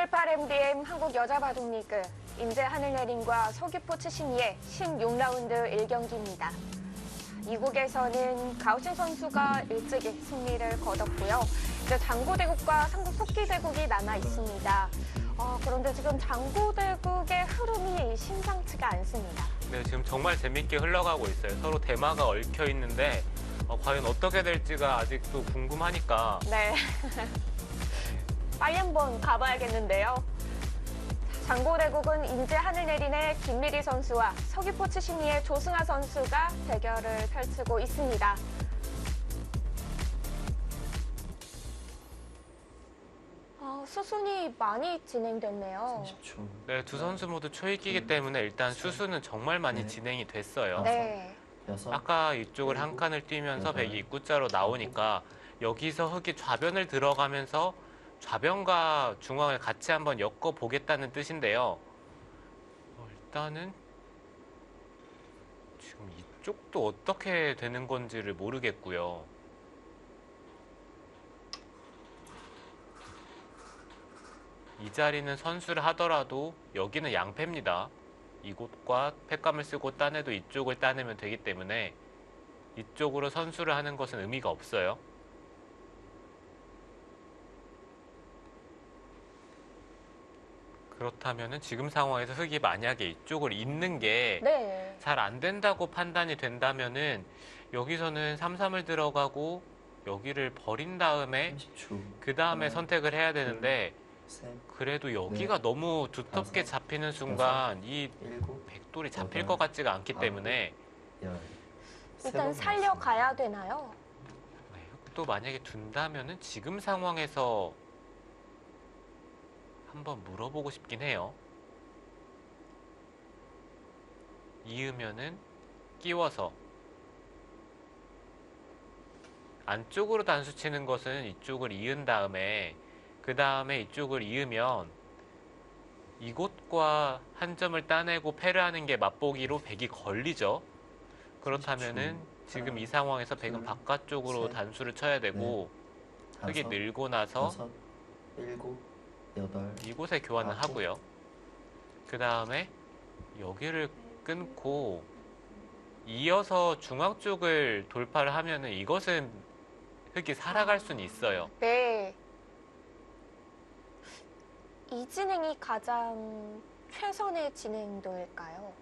W18MDM 한국여자바둑리그 인제 하늘내림과 서귀포 치신이의 16라운드 1경기입니다. 이국에서는 가오신 선수가 일찍이 승리를 거뒀고요. 이제 장고대국과 삼국 토끼대국이 남아 있습니다. 그런데 지금 장고대국의 흐름이 심상치가 않습니다. 네, 지금 정말 재밌게 흘러가고 있어요. 서로 대마가 얽혀 있는데 과연 어떻게 될지가 아직도 궁금하니까. 네. 빨리 한번 가봐야겠는데요. 장고대국은 인제 하늘내린의 김미리 선수와 서귀포 치신이의 조승아 선수가 대결을 펼치고 있습니다. 수순이 많이 진행됐네요. 30초. 네, 두 선수 모두 초이기이기 때문에 일단 수수는 정말 많이 진행이 됐어요. 네. 아까 이쪽을 한 칸을 뛰면서 백이 입구자로 나오니까 여기서 흑이 좌변을 들어가면서 좌변과 중앙을 같이 한번 엮어보겠다는 뜻인데요. 일단은 지금 이쪽도 어떻게 되는 건지를 모르겠고요. 이 자리는 선수를 하더라도 여기는 양패입니다. 이곳과 패감을 쓰고 따내도 이쪽을 따내면 되기 때문에 이쪽으로 선수를 하는 것은 의미가 없어요. 그렇다면 지금 상황에서 흑이 만약에 이쪽을 잇는 게 잘 안 된다고 판단이 된다면은 여기서는 3-3을 들어가고 여기를 버린 다음에 30초. 그 다음에 선택을 해야 되는데 셋, 그래도 여기가 너무 두텁게 잡히는 순간 이 백돌이 잡힐 것 같지가 않기 때문에 일단 살려가야 되나요? 흑도 만약에 둔다면은 지금 상황에서 한번 물어보고 싶긴 해요. 이으면은 끼워서 안쪽으로 단수 치는 것은 이쪽을 이은 다음에 그 다음에 이쪽을 이으면 이곳과 한 점을 따내고 패를 하는 게 맛보기로 백이 걸리죠. 그렇다면은 지금 이 상황에서 백은 바깥쪽으로 단수를 쳐야 되고 흑이 늘고 나서 7, 8, 이곳에 교환을 하고요. 그 다음에 여기를 끊고 이어서 중앙 쪽을 돌파를 하면은 이것은 흑이 살아갈 수는 있어요. 네. 이 진행이 가장 최선의 진행도일까요?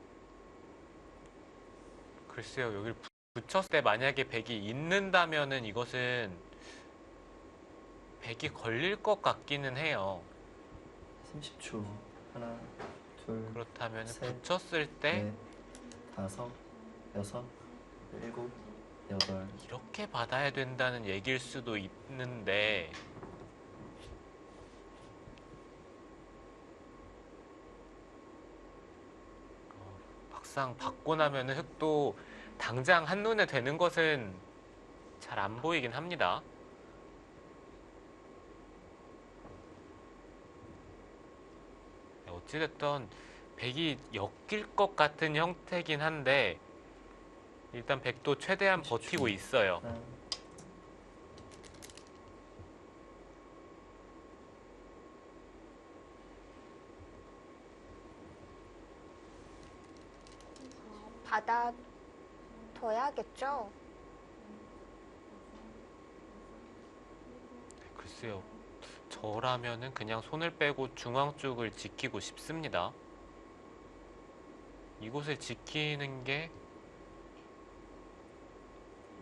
글쎄요, 여기를 붙였을 때 만약에 백이 있는다면은 이것은 백이 걸릴 것 같기는 해요. 30초. 하나, 둘, 그렇다면 셋, 붙였을 때 넷, 5, 6, 7, 8. 이렇게 받아야 된다는 얘기일 수도 있는데 막상 받고 나면은 흑도 당장 한눈에 되는 것은 잘 안 보이긴 합니다. 어찌됐든 백이 엮일 것 같은 형태긴 한데 일단 백도 최대한 버티고 있어요. 하나, 받아둬야겠죠? 글쎄요. 저라면은 그냥 손을 빼고 중앙 쪽을 지키고 싶습니다. 이곳을 지키는 게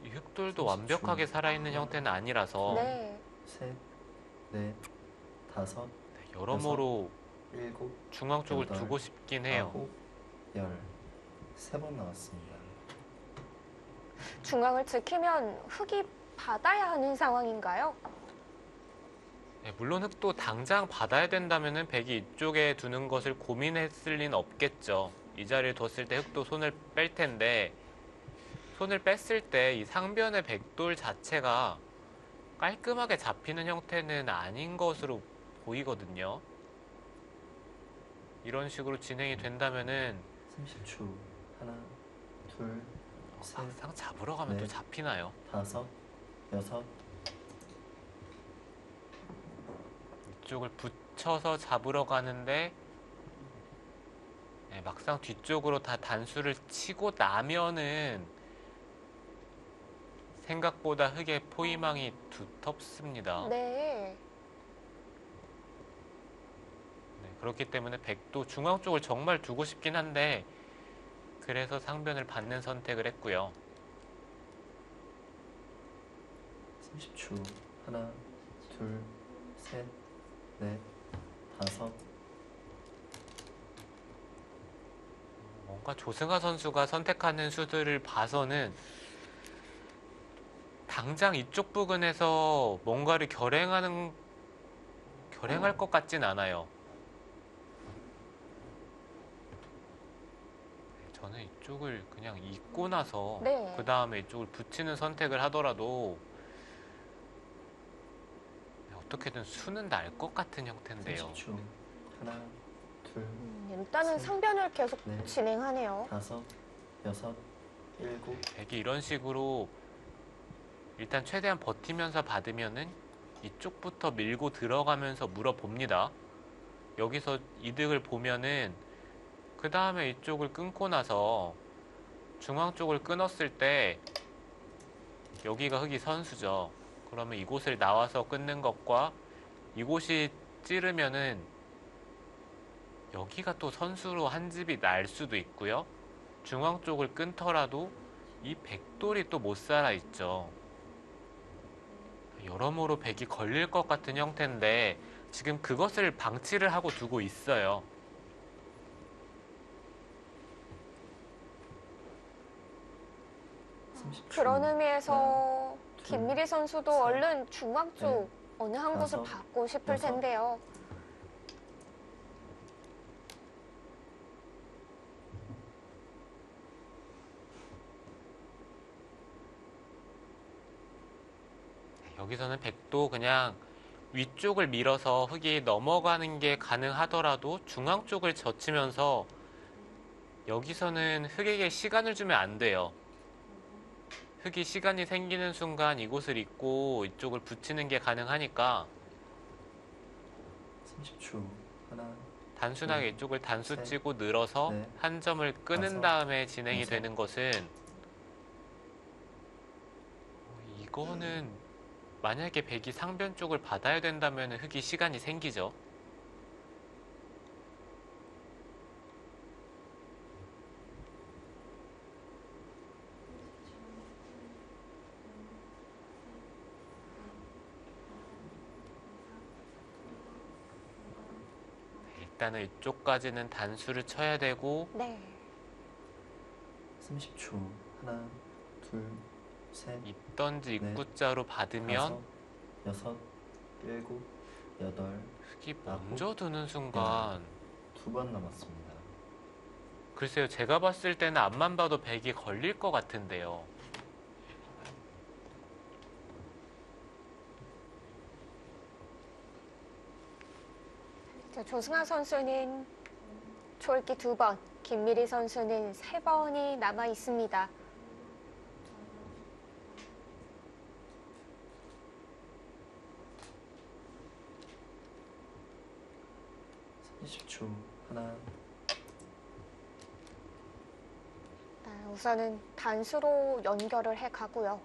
이 흑돌도 완벽하게 살아있는 형태는 아니라서 네. 셋, 넷, 5, 여러모로 7, 중앙 쪽을 여덟, 두고 싶긴 해요. 9, 10. 3번 나왔습니다. 중앙을 지키면 흑이 받아야 하는 상황인가요? 네, 물론 흑도 당장 받아야 된다면은 백이 이쪽에 두는 것을 고민했을 리는 없겠죠. 이 자리를 뒀을 때 흑도 손을 뺄 텐데 손을 뺐을 때 이 상변의 백돌 자체가 깔끔하게 잡히는 형태는 아닌 것으로 보이거든요. 이런 식으로 진행이 된다면은 30초. 하나, 둘, 셋, 막상 잡으러 가면 또 넷, 잡히나요? 5, 6. 이쪽을 붙여서 잡으러 가는데 네, 막상 뒤쪽으로 다 단수를 치고 나면은 생각보다 흙의 포위망이 두텁습니다. 네. 네, 그렇기 때문에 백도 중앙 쪽을 정말 두고 싶긴 한데 그래서 상변을 받는 선택을 했고요. 30초. 하나, 둘, 셋, 넷, 다섯. 뭔가 조승아 선수가 선택하는 수들을 봐서는 당장 이쪽 부근에서 뭔가를 결행할 것 같진 않아요. 저는 이쪽을 그냥 잇고 나서 네. 그 다음에 이쪽을 붙이는 선택을 하더라도 어떻게든 수는 날 것 같은 형태인데요. 30초. 하나, 둘, 일단은 셋, 상변을 계속 넷, 진행하네요. 다섯, 여섯, 일곱. 백이 이런 식으로 일단 최대한 버티면서 받으면은 이쪽부터 밀고 들어가면서 물어봅니다. 여기서 이득을 보면은 그 다음에 이쪽을 끊고 나서 중앙 쪽을 끊었을 때 여기가 흙이 선수죠. 그러면 이곳을 나와서 끊는 것과 이곳이 찌르면은 여기가 또 선수로 한 집이 날 수도 있고요. 중앙 쪽을 끊더라도 이 백돌이 또 못 살아 있죠. 여러모로 백이 걸릴 것 같은 형태인데 지금 그것을 방치를 하고 두고 있어요. 그런 의미에서 둘, 김미리 선수도 셋, 얼른 중앙 쪽 넷, 어느 한 곳을 다섯, 받고 싶을 여섯. 텐데요. 여기서는 백도 그냥 위쪽을 밀어서 흙이 넘어가는 게 가능하더라도 중앙 쪽을 젖히면서 여기서는 흙에게 시간을 주면 안 돼요. 흙이 시간이 생기는 순간 이곳을 잇고 이쪽을 붙이는 게 가능하니까 30초. 하나, 단순하게 둘, 이쪽을 단수 셋, 치고 늘어서 넷, 한 점을 끊은 다섯, 다음에 진행이 여섯. 되는 것은 이거는 만약에 백이 상변 쪽을 받아야 된다면 흙이 시간이 생기죠. 일단은 이쪽까지는 단수를 쳐야 되고 네. 30초. 하나, 둘, 셋, 있던지 넷, 입구자로 받으면 다섯, 여섯, 일곱, 여덟. 흙이 먼저 드는 순간 두 번 남았습니다. 글쎄요, 제가 봤을 때는 앞만 봐도 백이 걸릴 것 같은데요. 자, 조승아 선수는 초읽기 2번, 김미리 선수는 3번이 남아 있습니다. 하나, 우선은 단수로 연결을 해 가고요.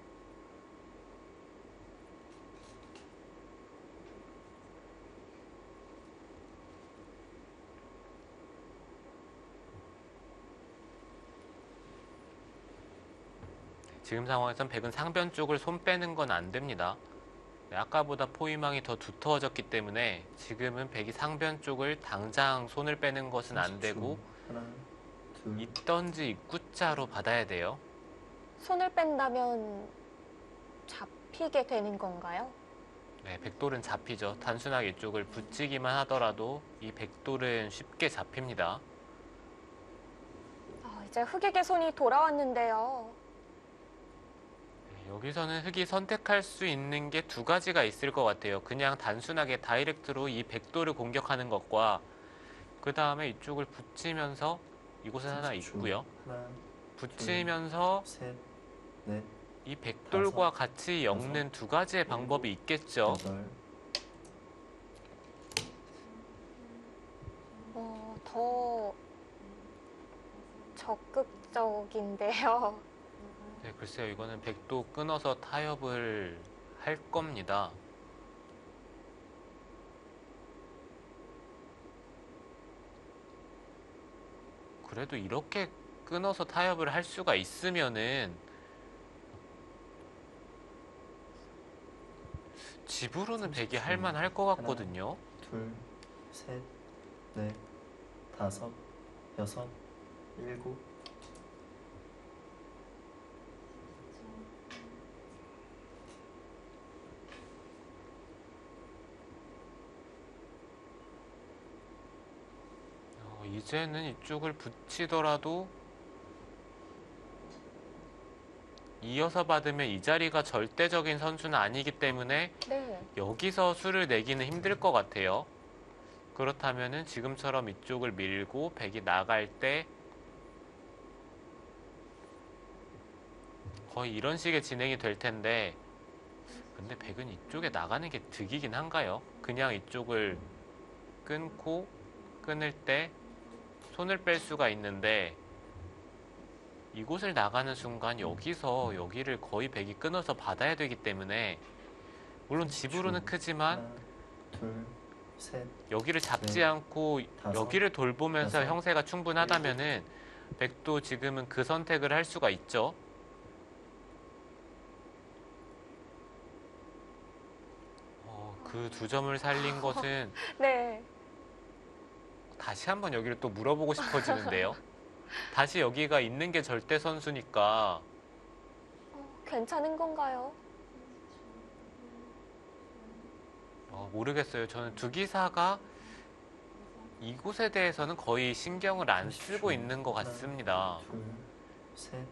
지금 상황에선 백은 상변 쪽을 손 빼는 건 안 됩니다. 네, 아까보다 포위망이 더 두터워졌기 때문에 지금은 백이 상변 쪽을 당장 손을 빼는 것은 안 되고 하나, 둘, 있던지 입구자로 받아야 돼요. 손을 뺀다면 잡히게 되는 건가요? 네, 백돌은 잡히죠. 단순하게 이쪽을 붙이기만 하더라도 이 백돌은 쉽게 잡힙니다. 이제 흑에게 손이 돌아왔는데요. 네, 여기서는 흙이 선택할 수 있는 게 두 가지가 있을 것 같아요. 그냥 단순하게 다이렉트로 이 백돌을 공격하는 것과 그 다음에 이쪽을 붙이면서 이곳에 하나 30초. 있고요. 하나, 붙이면서 셋, 넷, 이 백돌과 다섯, 같이 엮는 두 가지의 방법이 있겠죠. 여덟, 더 적극적인데요. 네, 글쎄요. 이거는 백도 끊어서 타협을 할 겁니다. 그래도 이렇게 끊어서 타협을 할 수가 있으면은 집으로는 백이 할 만할 것 같거든요. 둘, 셋, 넷, 다섯, 여섯, 일곱. 이제는 이쪽을 붙이더라도 이어서 받으면 이 자리가 절대적인 선수는 아니기 때문에 네. 여기서 수를 내기는 힘들 것 같아요. 그렇다면은 지금처럼 이쪽을 밀고 백이 나갈 때 거의 이런 식의 진행이 될 텐데, 근데 백은 이쪽에 나가는 게 득이긴 한가요? 그냥 이쪽을 끊고 끊을 때 손을 뺄 수가 있는데, 이곳을 나가는 순간 여기서 여기를 거의 백이 끊어서 받아야 되기 때문에, 물론 집으로는 크지만 하나, 둘, 셋, 여기를 잡지 넷, 않고 다섯, 여기를 돌보면서 여섯, 형세가 충분하다면은 백도 지금은 그 선택을 할 수가 있죠. 그 두 점을 살린 것은 네. 다시 한번 여기를 또 물어보고 싶어지는데요. 다시 여기가 있는 게 절대 선수니까 괜찮은 건가요? 모르겠어요. 저는 두 기사가 이곳에 대해서는 거의 신경을 안 쓰고 있는 것 같습니다. 둘, 셋,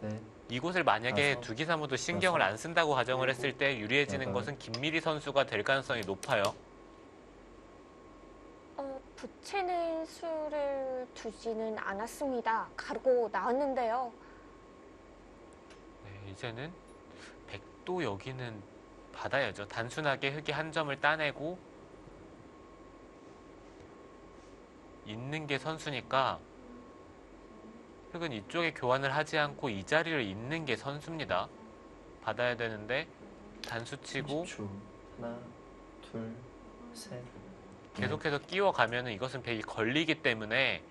넷, 이곳을 만약에 다섯, 두 기사 모두 신경을 안 쓴다고 가정을 했을 때 유리해지는 여덟. 것은 김미리 선수가 될 가능성이 높아요. 붙이는 수를 두지는 않았습니다. 가르고 나왔는데요. 네, 이제는 백도 여기는 받아야죠. 단순하게 흙이 한 점을 따내고 있는 게 선수니까 흙은 이쪽에 교환을 하지 않고 이 자리를 잇는 게 선수입니다. 받아야 되는데 단수치고 30초. 하나, 둘, 셋. 계속해서 끼워가면은 이것은 백이 걸리기 때문에,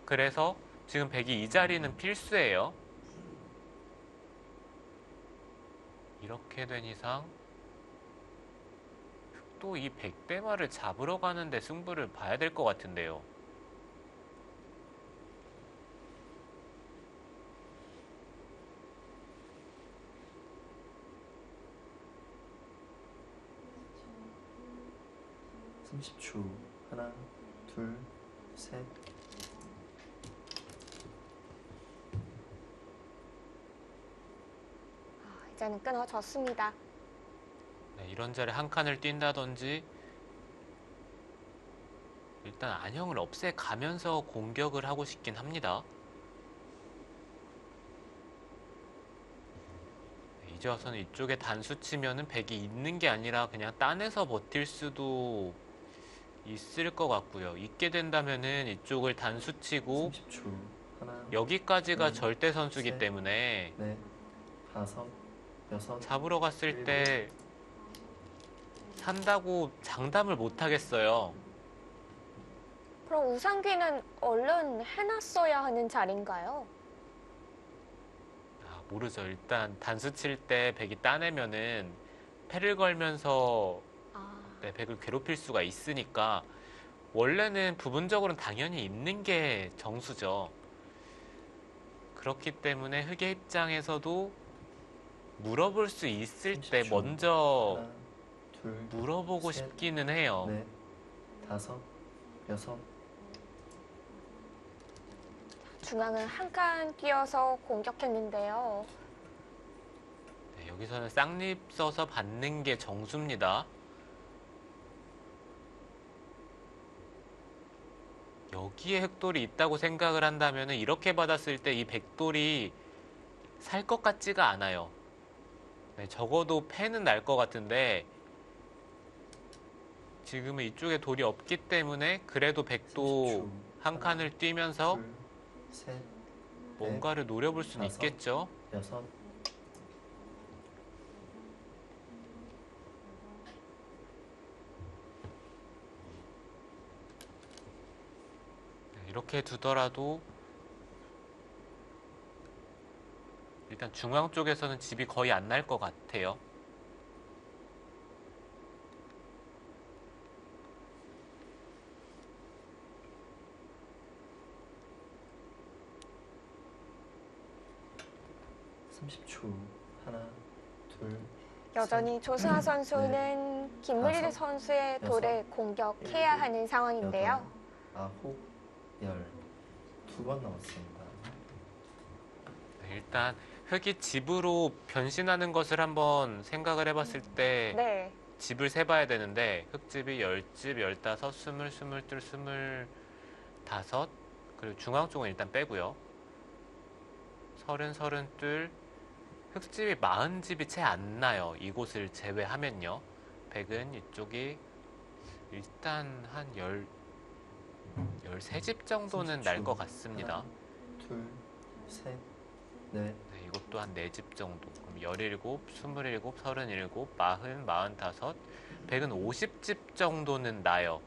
그래서 지금 백이 이 자리는 필수예요. 이렇게 된 이상 또 이 백대마를 잡으러 가는데 승부를 봐야 될 것 같은데요. 네. 30초. 하나, 둘, 셋. 이제는 끊어졌습니다. 네, 이런 자리 한 칸을 뛴다든지 일단 안형을 없애가면서 공격을 하고 싶긴 합니다. 네, 이제 와서는 이쪽에 단수 치면은 백이 있는 게 아니라 그냥 따내서 버틸 수도 있을 것 같고요. 있게 된다면은 이쪽을 단수 치고 30초. 하나, 여기까지가 둘, 절대 선수기 셋. 때문에 넷, 다섯, 여섯. 잡으러 갔을 때 산다고 장담을 못 하겠어요. 그럼 우상귀는 얼른 해놨어야 하는 자리인가요? 모르죠. 일단 단수 칠 때 백이 따내면은 패를 걸면서 네, 백을 괴롭힐 수가 있으니까 원래는 부분적으로는 당연히 있는 게 정수죠. 그렇기 때문에 흑의 입장에서도 물어볼 수 있을 때 30초. 먼저 하나, 둘, 물어보고 셋. 싶기는 해요. 넷, 다섯, 여섯. 중앙은 한 칸 끼어서 공격했는데요. 네, 여기서는 쌍립 써서 받는 게 정수입니다. 여기에 흑돌이 있다고 생각을 한다면 이렇게 받았을 때 이 백돌이 살 것 같지가 않아요. 네, 적어도 패는 날 것 같은데 지금은 이쪽에 돌이 없기 때문에 그래도 백도 30초. 한 칸을 뛰면서 둘, 셋, 뭔가를 노려볼 수는 다섯. 있겠죠. 여섯, 이렇게 두더라도 일단 중앙 쪽에서는 집이 거의 안 날 것 같아요. 삼십 초. 하나, 둘, 여전히 조승아 선수는 김무리 다섯, 선수의 돌을 여섯, 공격해야 일곱, 하는 상황인데요. 여덟, 아홉, 열. 두 번 남았습니다. 네, 일단 흙이 집으로 변신하는 것을 한번 생각을 해봤을 때 네. 집을 세봐야 되는데 흙집이 10집, 15, 20, 22, 25 그리고 중앙 쪽은 일단 빼고요. 30, 32 흙집이 40집이 채 안 나요. 이곳을 제외하면요. 100은 이쪽이 일단 한 13집 정도는 날 것 같습니다. 하나, 둘, 셋, 넷, 네, 이것도 한 4집 정도. 그럼 17, 27, 37, 40, 45, 100은 50집 정도는 나요.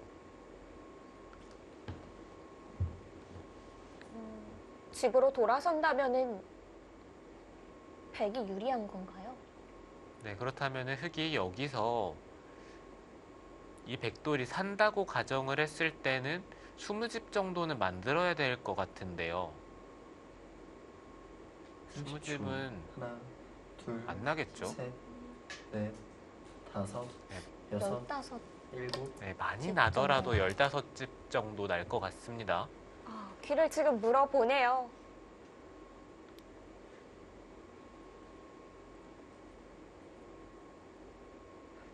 집으로 돌아선다면은 백이 유리한 건가요? 네, 그렇다면 흙이 여기서 이 백돌이 산다고 가정을 했을 때는 20집 정도는 만들어야 될 것 같은데요. 30초. 20집은 하나, 둘, 안 나겠죠? 셋, 넷, 다섯, 네. 여섯, 15. 일곱, 네, 많이 집 나더라도 정도. 15집 정도 날 것 같습니다. 귀를 지금 물어보네요.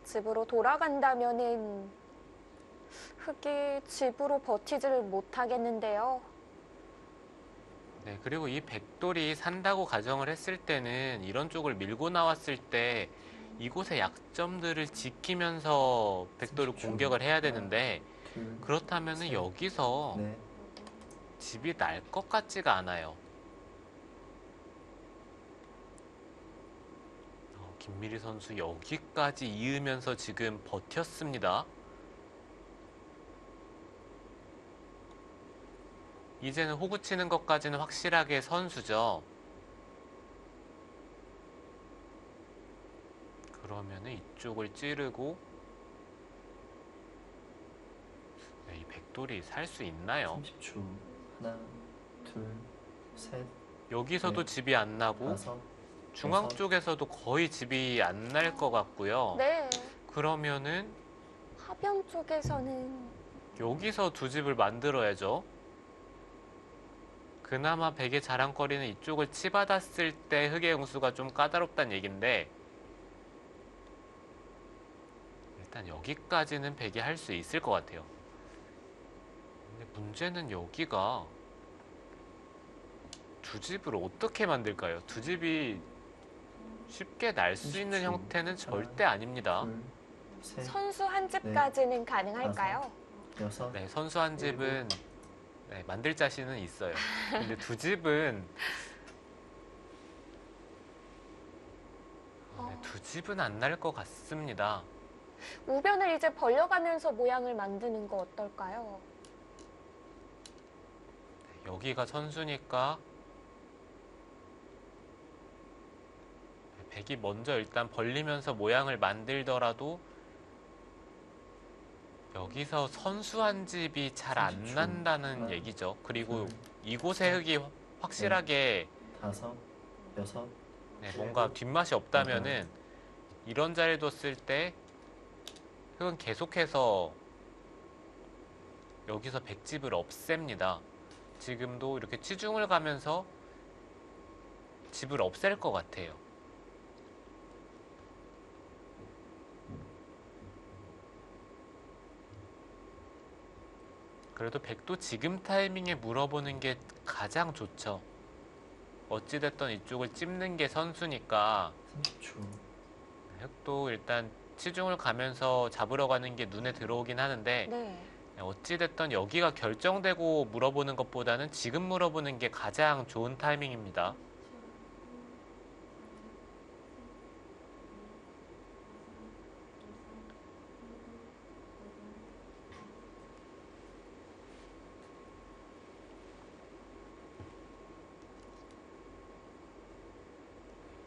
집으로 돌아간다면은 흙이 집으로 버티지를 못하겠는데요. 네, 그리고 이 백돌이 산다고 가정을 했을 때는 이런 쪽을 밀고 나왔을 때 이곳의 약점들을 지키면서 백돌을 30초. 공격을 해야 되는데 둘, 그렇다면 셋, 여기서 넷, 집이 날 것 같지가 않아요. 김미리 선수 여기까지 이으면서 지금 버텼습니다. 이제는 호구 치는 것까지는 확실하게 선수죠. 그러면은 이쪽을 찌르고 네, 이 백돌이 살 수 있나요? 30초. 하나, 둘, 셋, 여기서도 네. 집이 안 나고 다섯, 중앙 여섯. 쪽에서도 거의 집이 안 날 것 같고요. 네. 그러면은 하변 쪽에서는 여기서 두 집을 만들어야죠. 그나마 백의 자랑거리는 이쪽을 치받았을 때 흑의 응수가 좀 까다롭다는 얘긴데 일단 여기까지는 백이 할 수 있을 것 같아요. 근데 문제는 여기가 두 집을 어떻게 만들까요? 두 집이 쉽게 날 수 있는 30초. 형태는 절대 아닙니다. 둘, 셋, 선수 한 집까지는 가능할까요? 여섯, 네, 선수 한 집은 네, 만들 자신은 있어요. 근데 두 집은 네, 두 집은 안 날 것 같습니다. 우변을 이제 벌려가면서 모양을 만드는 거 어떨까요? 네, 여기가 선수니까 백이 먼저 일단 벌리면서 모양을 만들더라도 여기서 선수 한 집이 잘 안 30초. 난다는 하나, 얘기죠. 그리고 둘, 이곳의 흙이 확실하게 다섯, 여섯, 네, 뭔가 뒷맛이 없다면은 이런 자리에 뒀을 때 흙은 계속해서 여기서 백집을 없앱니다. 지금도 이렇게 치중을 가면서 집을 없앨 것 같아요. 그래도 백도 지금 타이밍에 물어보는 게 가장 좋죠. 어찌됐든 이쪽을 찝는 게 선수니까 30초. 흙도 일단 치중을 가면서 잡으러 가는 게 눈에 들어오긴 하는데 네. 어찌됐든 여기가 결정되고 물어보는 것보다는 지금 물어보는 게 가장 좋은 타이밍입니다.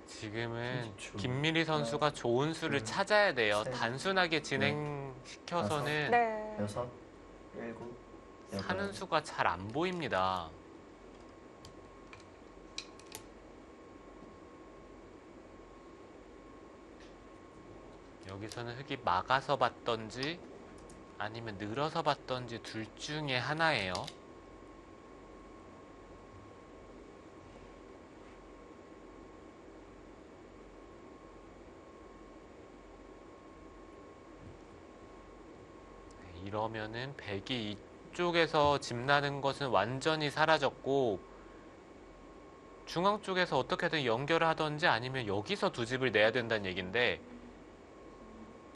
지금은 30초. 김미리 선수가 하나, 좋은 수를 둘, 찾아야 돼요. 셋, 단순하게 진행시켜서는 네. 여섯, 일곱, 사는 여덟. 수가 잘 안 보입니다. 여기서는 흙이 막아서 봤던지 아니면 늘어서 봤던지 둘 중에 하나예요. 이러면은 백이 이쪽에서 집 나는 것은 완전히 사라졌고 중앙 쪽에서 어떻게든 연결을 하던지 아니면 여기서 두 집을 내야 된다는 얘긴데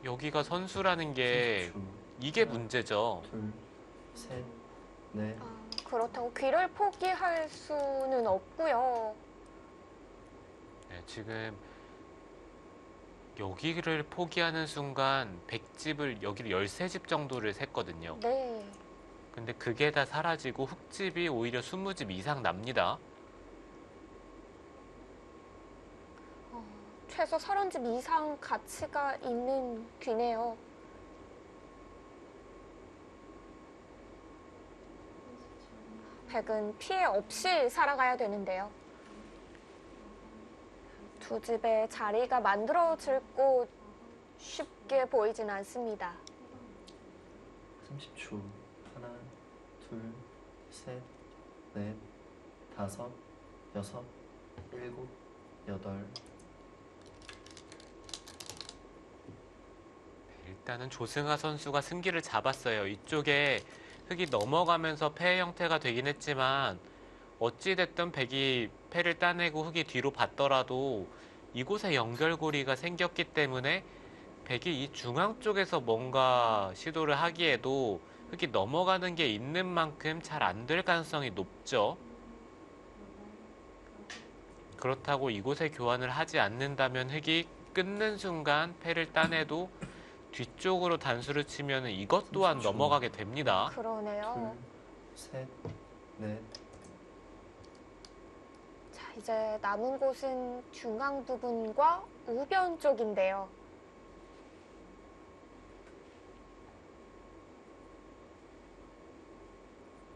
여기가 선수라는 게 30초. 이게 하나, 문제죠. 둘, 셋, 넷, 그렇다고 귀를 포기할 수는 없고요. 네, 지금 여기를 포기하는 순간 100집을 여기를 13집 정도를 샜거든요. 네. 근데 그게 다 사라지고 흙집이 오히려 20집 이상 납니다. 최소 30집 이상 가치가 있는 귀네요. 백은 피해 없이 살아가야 되는데요. 두 집의 자리가 만들어질 곳 쉽게 보이진 않습니다. 30초. 하나, 둘, 셋, 넷, 다섯, 여섯, 일곱, 여덟. 일단은 조승하 선수가 승기를 잡았어요. 이쪽에 흙이 넘어가면서 패 형태가 되긴 했지만 어찌됐든 백이 패를 따내고 흙이 뒤로 받더라도 이곳에 연결고리가 생겼기 때문에 백이 이 중앙 쪽에서 뭔가 시도를 하기에도 흙이 넘어가는 게 있는 만큼 잘 안 될 가능성이 높죠. 그렇다고 이곳에 교환을 하지 않는다면 흙이 끊는 순간 패를 따내도 뒤쪽으로 단수를 치면 이것 또한 30초. 넘어가게 됩니다. 그러네요. 둘, 셋, 넷. 자, 이제 남은 곳은 중앙 부분과 우변 쪽인데요.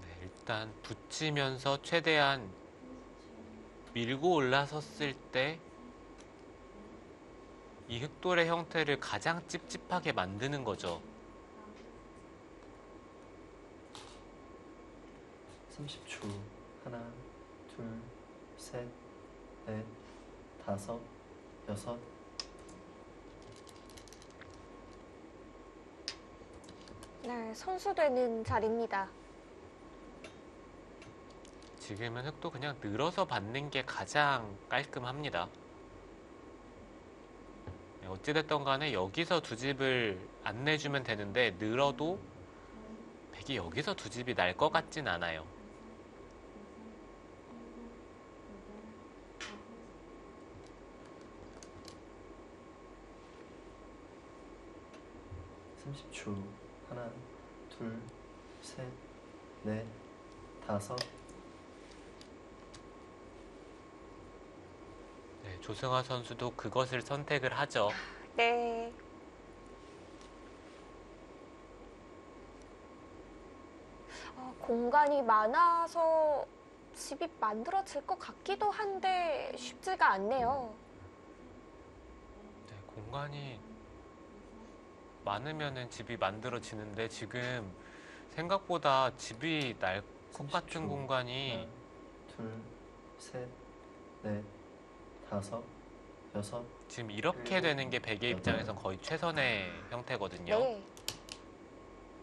네, 일단 붙이면서 최대한 밀고 올라섰을 때 이 흑돌의 형태를 가장 찝찝하게 만드는 거죠. 30초. 하나, 둘, 셋, 넷, 다섯, 여섯. 네, 선수되는 자리입니다. 지금은 흙도 그냥 늘어서 받는 게 가장 깔끔합니다. 네, 어찌됐든 간에 여기서 두 집을 안 내주면 되는데 늘어도 백이 여기서 두 집이 날 것 같진 않아요. (30초) 하나, 둘, 셋, 넷, 다섯. 네, 조승화 선수도 그것을 선택을 하죠. 네. 공간이 많아서 집이 만들어질 것 같기도 한데 쉽지가 않네요. 네, 공간이 많으면은 집이 만들어지는데 지금 생각보다 집이 날 것 같은 30초. 공간이 하나, 둘, 셋, 넷, 다섯, 여섯. 지금 이렇게 되는 게 백의 입장에선 거의 최선의 형태거든요. 네.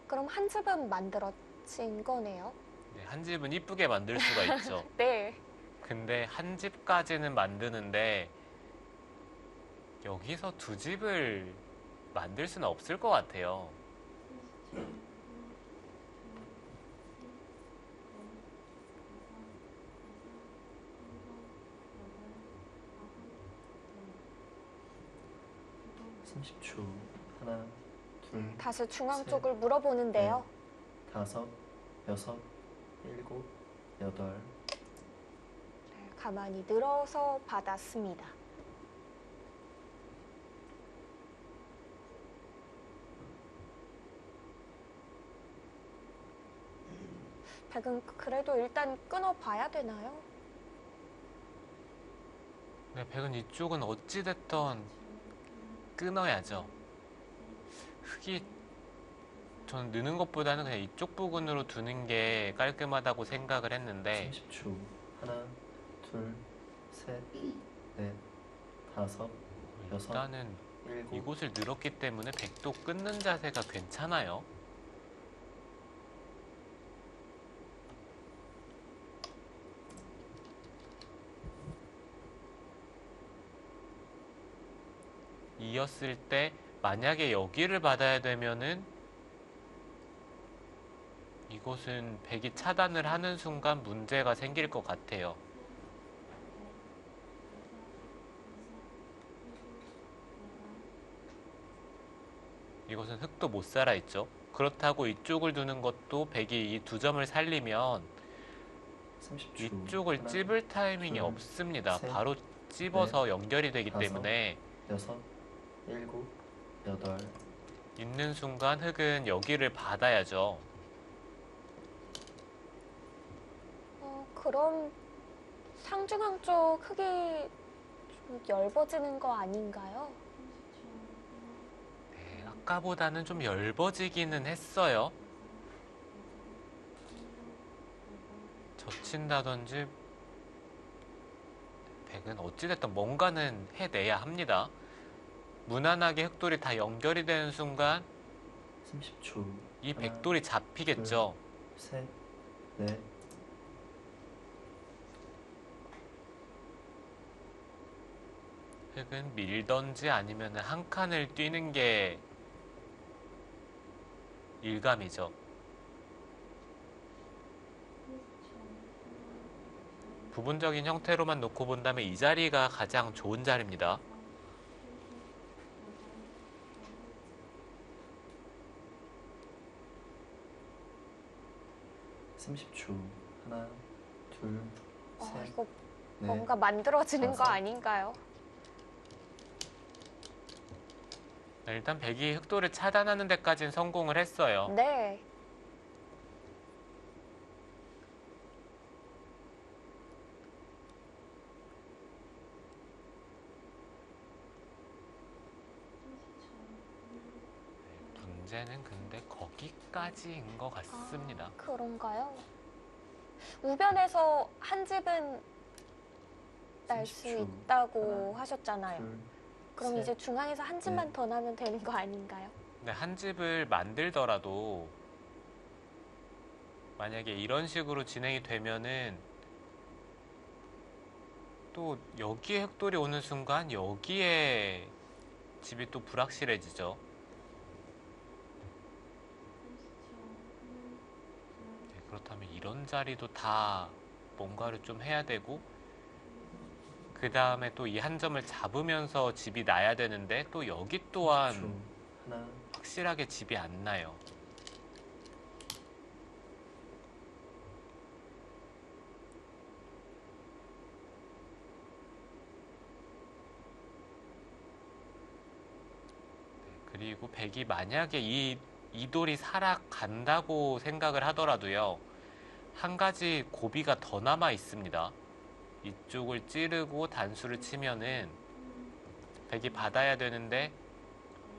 그럼 한 집은 만들어진 거네요. 네, 한 집은 이쁘게 만들 수가 있죠. 네. 근데 한 집까지는 만드는데 여기서 두 집을 만들 수는 없을 것 같아요. 삼십 초 하나, 둘, 다시 중앙 셋, 쪽을 물어보는데요. 다섯, 여섯, 일곱, 여덟. 네, 가만히 늘어서 받았습니다. 백은 그래도 일단 끊어봐야 되나요? 네, 백은 이쪽은 어찌됐던 끊어야죠. 흙이 저는 느는 것보다는 그냥 이쪽 부분으로 두는 게 깔끔하다고 생각을 했는데 30초 하나, 둘, 셋, 넷, 다섯, 여섯, 일단은 일곱. 이곳을 늘었기 때문에 백도 끊는 자세가 괜찮아요. 이었을 때 만약에 여기를 받아야 되면은 이곳은 백이 차단을 하는 순간 문제가 생길 것 같아요. 이곳은 흙도 못 살아있죠. 그렇다고 이쪽을 두는 것도 백이 이 두 점을 살리면 30초 이쪽을 하나, 찝을 타이밍이 둘, 없습니다. 셋, 바로 찝어서 연결이 되기 다섯, 때문에 여섯, 일곱, 여덟. 있는 순간 흙은 여기를 받아야죠. 그럼 상중앙 쪽 흙이 좀 얇아지는 거 아닌가요? 네, 아까보다는 좀 얇아지기는 했어요. 젖힌다든지 백은 어찌됐든 뭔가는 해내야 합니다. 무난하게 흙돌이 다 연결이 되는 순간 30초 이 하나, 백돌이 잡히겠죠. 셋, 넷. 흙은 밀던지 아니면 한 칸을 뛰는 게 일감이죠. 부분적인 형태로만 놓고 본다면 이 자리가 가장 좋은 자리입니다. 삼십 초 하나, 둘, 셋, 이거 넷. 뭔가 만들어지는 거 다섯. 아닌가요? 네, 일단 백이 흙돌을 차단하는 데까지는 성공을 했어요. 네. 문제는 근데 거기까지인 것 같습니다. 그런가요? 우변에서 한 집은 날 수 30초. 있다고 하나, 하셨잖아요. 둘, 그럼 셋, 이제 중앙에서 한 집만 넷. 더 나면 되는 거 아닌가요? 근데 한 집을 만들더라도 만약에 이런 식으로 진행이 되면은 또 여기에 흙돌이 오는 순간 여기에 집이 또 불확실해지죠. 네, 그렇다면 이런 자리도 다 뭔가를 좀 해야 되고 그 다음에 또 이 한 점을 잡으면서 집이 나야 되는데 또 여기 또한 30초 하나, 확실하게 집이 안 나요. 네, 그리고 백이 만약에 이 돌이 살아간다고 생각을 하더라도요. 한 가지 고비가 더 남아 있습니다. 이쪽을 찌르고 단수를 치면은 백이 받아야 되는데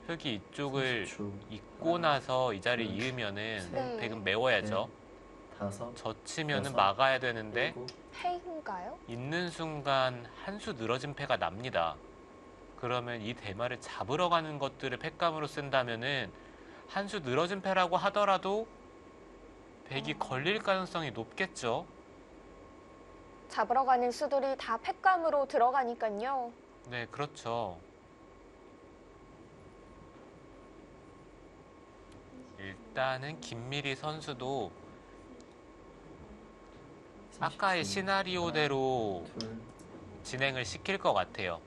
흙이 이쪽을 30초 잇고 하나, 나서 이 자리를 둘, 이으면은 네. 백은 메워야죠. 다섯, 젖히면은 여섯, 막아야 되는데 일곱. 패인가요? 있는 순간 한 수 늘어진 패가 납니다. 그러면 이 대마를 잡으러 가는 것들을 팩감으로 쓴다면은 한 수 늘어진 패라고 하더라도 백이 걸릴 가능성이 높겠죠. 잡으러 가는 수들이 다 팩감으로 들어가니까요. 네, 그렇죠. 일단은 김미리 선수도 아까의 30초. 시나리오대로 하나, 둘, 진행을 시킬 것 같아요.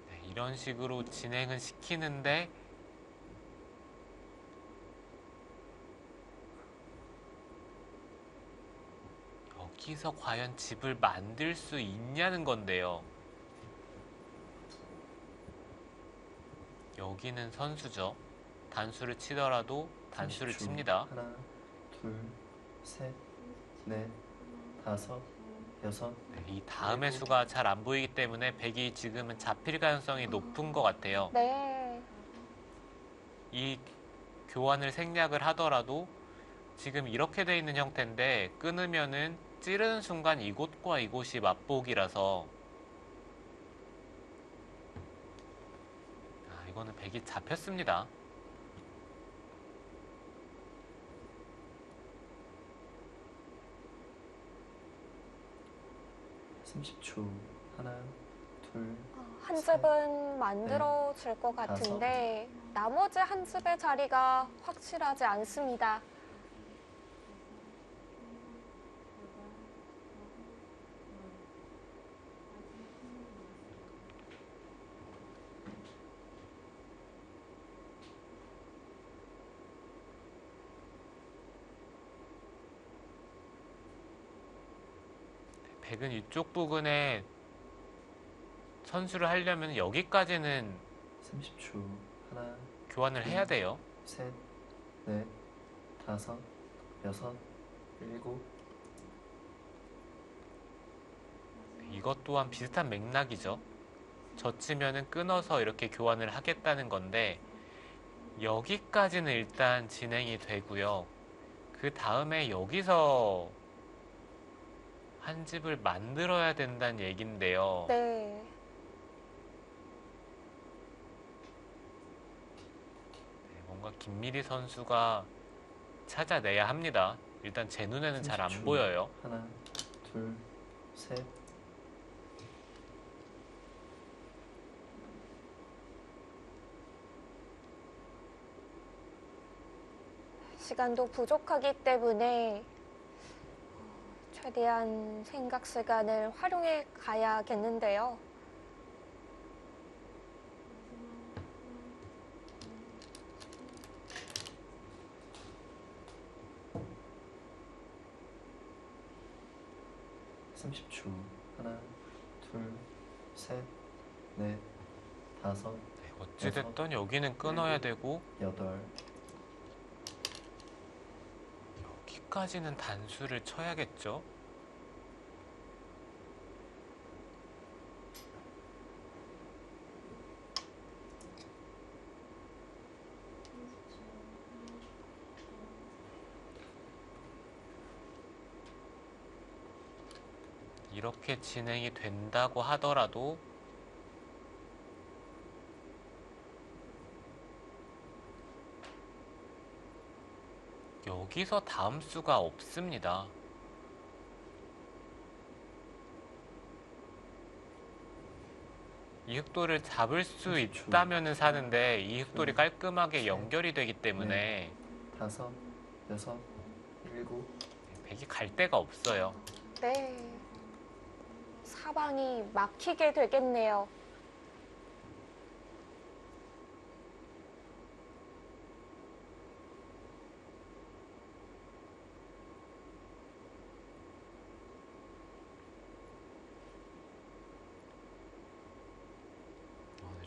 네, 이런 식으로 진행은 시키는데 여기서 과연 집을 만들 수 있냐는 건데요. 여기는 선수죠. 단수를 치더라도 단수를 30초. 칩니다. 하나, 둘, 셋, 넷, 다섯, 여섯. 네, 이 다음의 수가 잘 안 보이기 때문에 백이 지금은 잡힐 가능성이 높은 것 같아요. 네. 이 교환을 생략을 하더라도 지금 이렇게 돼 있는 형태인데 끊으면은 찌르는 순간 이곳과 이곳이 맞보기라서 이거는 백이 잡혔습니다. (30초) 하나, 둘, 한 즙은 만들어질 것 같은데 나머지 한 즙의 자리가 확실하지 않습니다. 백은 이쪽 부근에 선수를 하려면 여기까지는 30초. 하나, 교환을 해야 돼요. 셋, 넷, 다섯, 여섯, 일곱. 이것 또한 비슷한 맥락이죠. 젖히면은 끊어서 이렇게 교환을 하겠다는 건데 여기까지는 일단 진행이 되고요. 그 다음에 여기서 한 집을 만들어야 된다는 얘긴데요. 네. 뭔가 김미리 선수가 찾아내야 합니다. 일단 제 눈에는 잘 안 30초. 보여요. 하나, 둘, 셋. 시간도 부족하기 때문에 최대한 생각 시간을 활용해 가야겠는데요. (30초) 하나, 둘, 셋, 넷, 다섯, 네, 어찌됐든 여기는 끊어야 되고 여덟. 여기까지는 단수를 쳐야겠죠. 이렇게 진행이 된다고 하더라도 여기서 다음 수가 없습니다. 이 흑돌을 잡을 수 30초. 있다면은 사는데 이 흑돌이 둘, 깔끔하게 셋, 연결이 되기 때문에 다섯, 여섯, 일곱. 백이 갈 데가 없어요. 네. 사방이 막히게 되겠네요.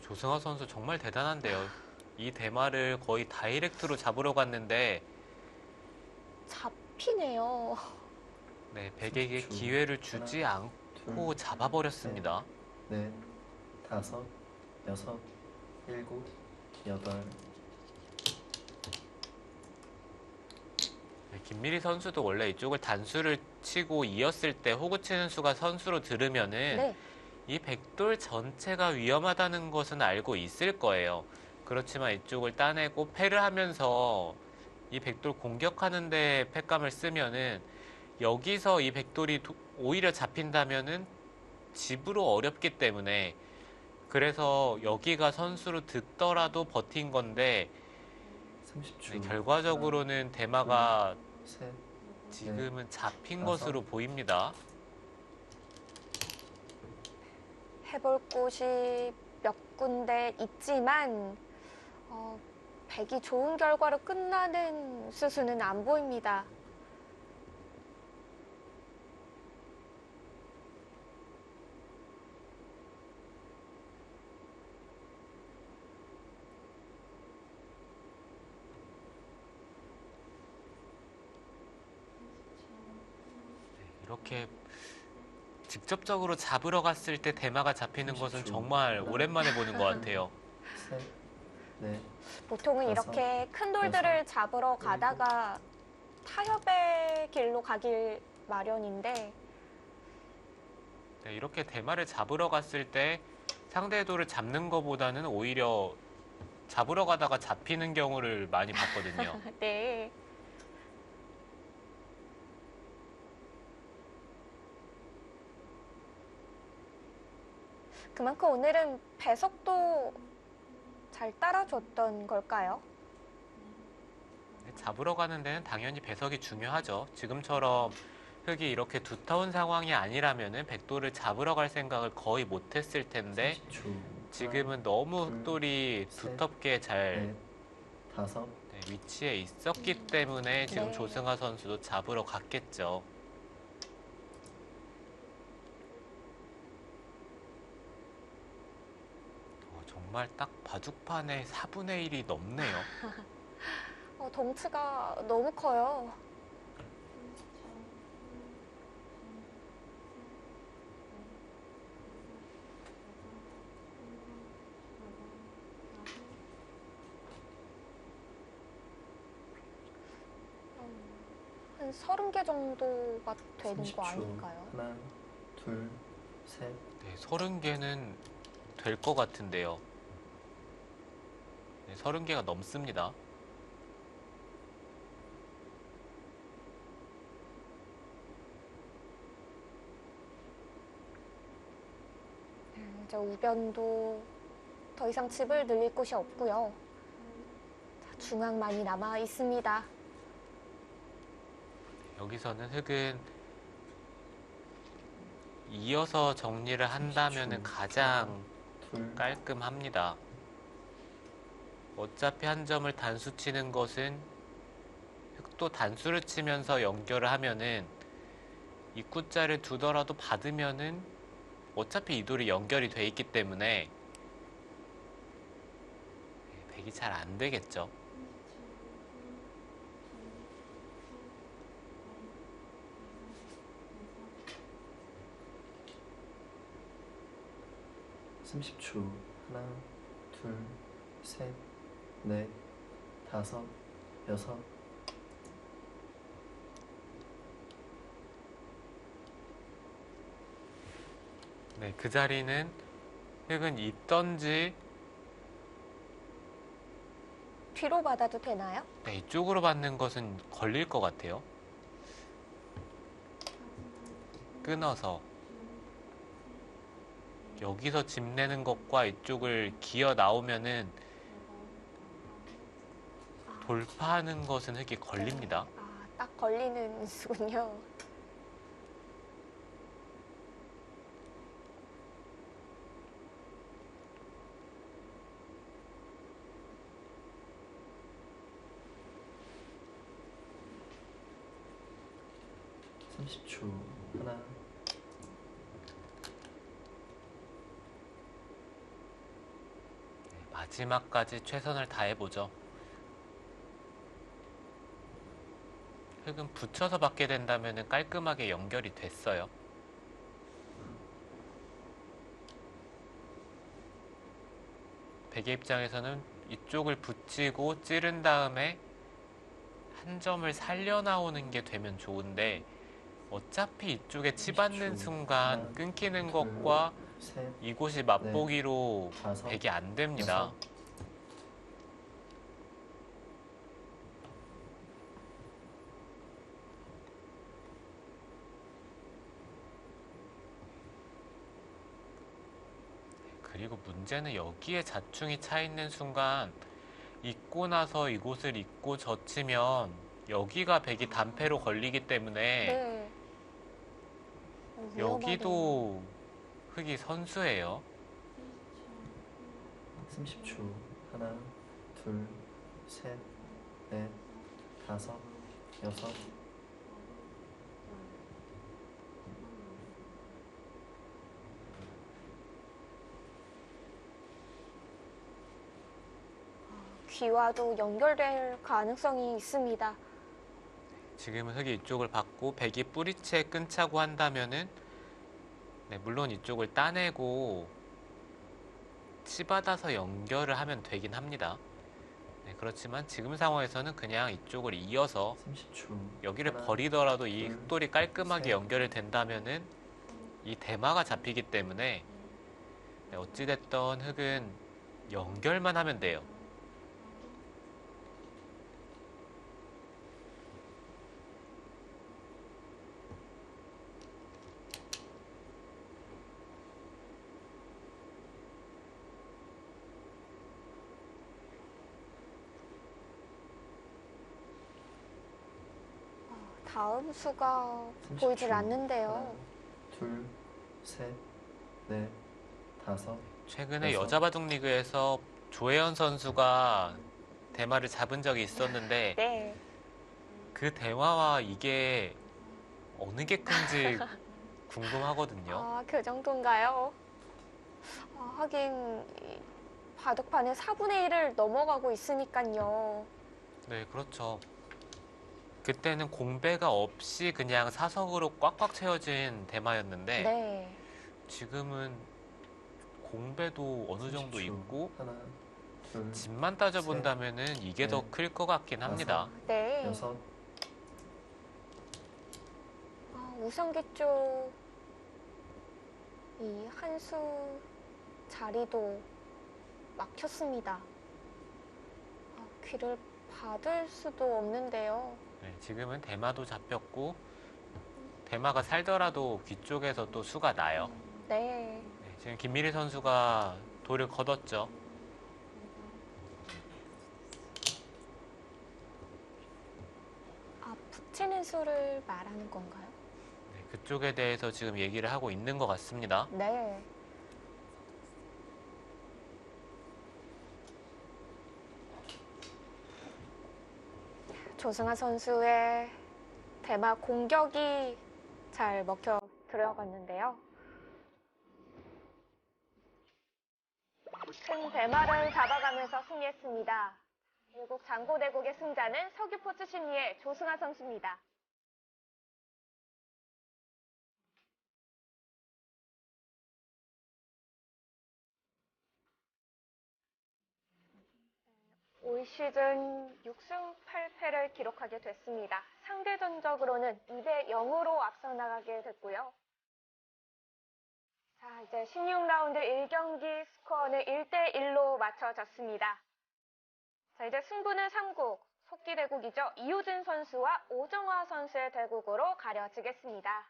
조승화 선수 정말 대단한데요. 이 대마를 거의 다이렉트로 잡으러 갔는데 잡히네요. 네, 백에게 30초. 기회를 주지 않고 둘, 잡아버렸습니다. 넷, 다섯, 여섯, 일곱, 여덟. 네, 김미리 선수도 원래 이쪽을 단수를 치고 이었을 때 호구 치는 수가 선수로 들으면은 네. 이 백돌 전체가 위험하다는 것은 알고 있을 거예요. 그렇지만 이쪽을 따내고 패를 하면서 이 백돌 공격하는데 패감을 쓰면은 여기서 이 백돌이 오히려 잡힌다면은 집으로 어렵기 때문에 그래서 여기가 선수로 듣더라도 버틴 건데 30초. 네, 결과적으로는 대마가 셋. 지금은 잡힌 다섯. 것으로 보입니다. 해볼 곳이 몇 군데 있지만 백이 좋은 결과로 끝나는 수순은 안 보입니다. 이렇게 직접적으로 잡으러 갔을 때 대마가 잡히는 것은 30초. 정말 오랜만에 보는 것 같아요. 셋. 넷. 보통은 다섯, 이렇게 큰 돌들을 잡으러 가다가 타협의 길로 가길 마련인데 네, 이렇게 대마를 잡으러 갔을 때 상대의 돌을 잡는 것보다는 오히려 잡으러 가다가 잡히는 경우를 많이 봤거든요. 네. 그만큼 오늘은 배석도 잘 따라줬던 걸까요? 네, 잡으러 가는 데는 당연히 배석이 중요하죠. 지금처럼 흙이 이렇게 두터운 상황이 아니라면은 백돌을 잡으러 갈 생각을 거의 못했을 텐데 30초. 지금은 너무 둘, 흙돌이 셋, 두텁게 잘 넷. 다섯. 네, 위치에 있었기 때문에 지금 네. 조승하 선수도 잡으러 갔겠죠. 정말 딱 바둑판의 4분의 1이 넘네요. 덩치가 너무 커요. 한 30개 정도가 되는 거 30초. 아닐까요? 하나, 둘, 셋. 네, 30개는 될 것 같은데요. 네, 30개가 넘습니다. 이제 우변도 더 이상 집을 늘릴 곳이 없고요. 자, 중앙만이 남아 있습니다. 여기서는 흙은 이어서 정리를 한다면 30초. 가장 둘. 깔끔합니다. 어차피 한 점을 단수 치는 것은 흙도 단수를 치면서 연결을 하면은 입구자를 두더라도 받으면은 어차피 이 돌이 연결이 돼 있기 때문에 백이 잘 안 되겠죠. 삼십 초. 하나, 둘, 셋, 넷, 다섯, 여섯. 네, 그 자리는 흙은 있던지 뒤로 받아도 되나요? 네, 이쪽으로 받는 것은 걸릴 것 같아요. 끊어서 여기서 집 내는 것과 이쪽을 기어 나오면은 돌파하는 것은 흙이 걸립니다. 아, 딱 걸리는 수군요. 삼십 초. 하나, 마지막까지 최선을 다해보죠. 흙은 붙여서 받게 된다면 깔끔하게 연결이 됐어요. 백의 입장에서는 이쪽을 붙이고 찌른 다음에 한 점을 살려 나오는 게 되면 좋은데 어차피 이쪽에 치받는 30초. 순간 하나, 끊기는 둘, 것과 셋, 이곳이 맛보기로 다섯, 백이 안 됩니다. 여섯. 그리고 문제는 여기에 자충이 차 있는 순간 잊고 나서 이곳을 잊고 젖히면 여기가 백이 단패로 걸리기 때문에 네. 위험하네요. 여기도 흑이 선수예요. 30초. 하나, 둘, 셋, 넷, 다섯, 여섯. 귀와도 연결될 가능성이 있습니다. 지금은 흑이 이쪽을 받고 백이 뿌리채 끊자고 한다면은 네, 물론 이쪽을 따내고 치받아서 연결을 하면 되긴 합니다. 네, 그렇지만 지금 상황에서는 그냥 이쪽을 이어서 30초. 여기를 하나, 버리더라도 이 둘, 흑돌이 깔끔하게 셋. 연결이 된다면은 이 대마가 잡히기 때문에 네, 어찌됐던 흑은 연결만 하면 돼요. 다음 수가 30초. 보이질 않는데요. 하나, 둘, 셋, 넷, 다섯. 최근에 여섯. 여자 바둑 리그에서 조혜연 선수가 대마를 잡은 적이 있었는데 네. 그 대마와 이게 어느 게 큰지 궁금하거든요. 아, 그 정도인가요? 하긴 이 바둑판의 4분의 1을 넘어가고 있으니까요. 네, 그렇죠. 그때는 공배가 없이 그냥 사석으로 꽉꽉 채워진 대마였는데 네. 지금은 공배도 어느 정도 30초. 있고 하나, 둘, 집만 따져본다면은 이게 더 넷, 클 것 같긴 합니다. 네. 여섯. 우성기 쪽 이 한수 자리도 막혔습니다. 귀를 받을 수도 없는데요. 네, 지금은 대마도 잡혔고 대마가 살더라도 귀 쪽에서 또 수가 나요. 네. 네, 지금 김미리 선수가 돌을 걷었죠. 붙이는 수를 말하는 건가요? 네, 그쪽에 대해서 지금 얘기를 하고 있는 것 같습니다. 네. 조승아 선수의 대마 공격이 잘 먹혀 들어갔는데요. 큰 대마를 잡아가면서 승리했습니다. 미국 장고대국의 승자는 서귀포츠 심리의 조승아 선수입니다. 올 시즌 6승 8패를 기록하게 됐습니다. 상대 전적으로는 2대 0으로 앞서 나가게 됐고요. 자, 이제 16라운드 1경기 스코어는 1대 1로 맞춰졌습니다. 자, 이제 승부는 3국, 속기 대국이죠. 이효진 선수와 오정화 선수의 대국으로 가려지겠습니다.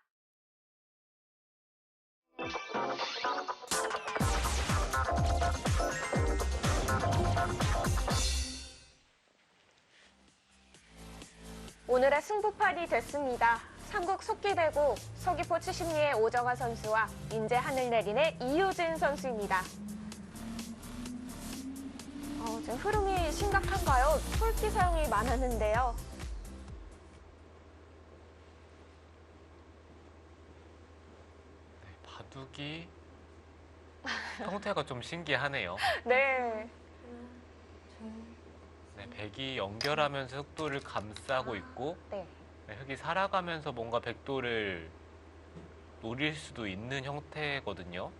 오늘의 승부판이 됐습니다. 삼국 속기대국 서귀포츠 심리의 오정화 선수와 인제 하늘내린의 이효진 선수입니다. 지금 흐름이 심각한가요? 솔기 사용이 많았는데요. 네, 바둑이 형태가 좀 신기하네요. 네. 네, 백이 연결하면서 흑돌을 감싸고 있고 네. 네, 흑이 살아가면서 뭔가 백돌을 노릴 수도 있는 형태거든요.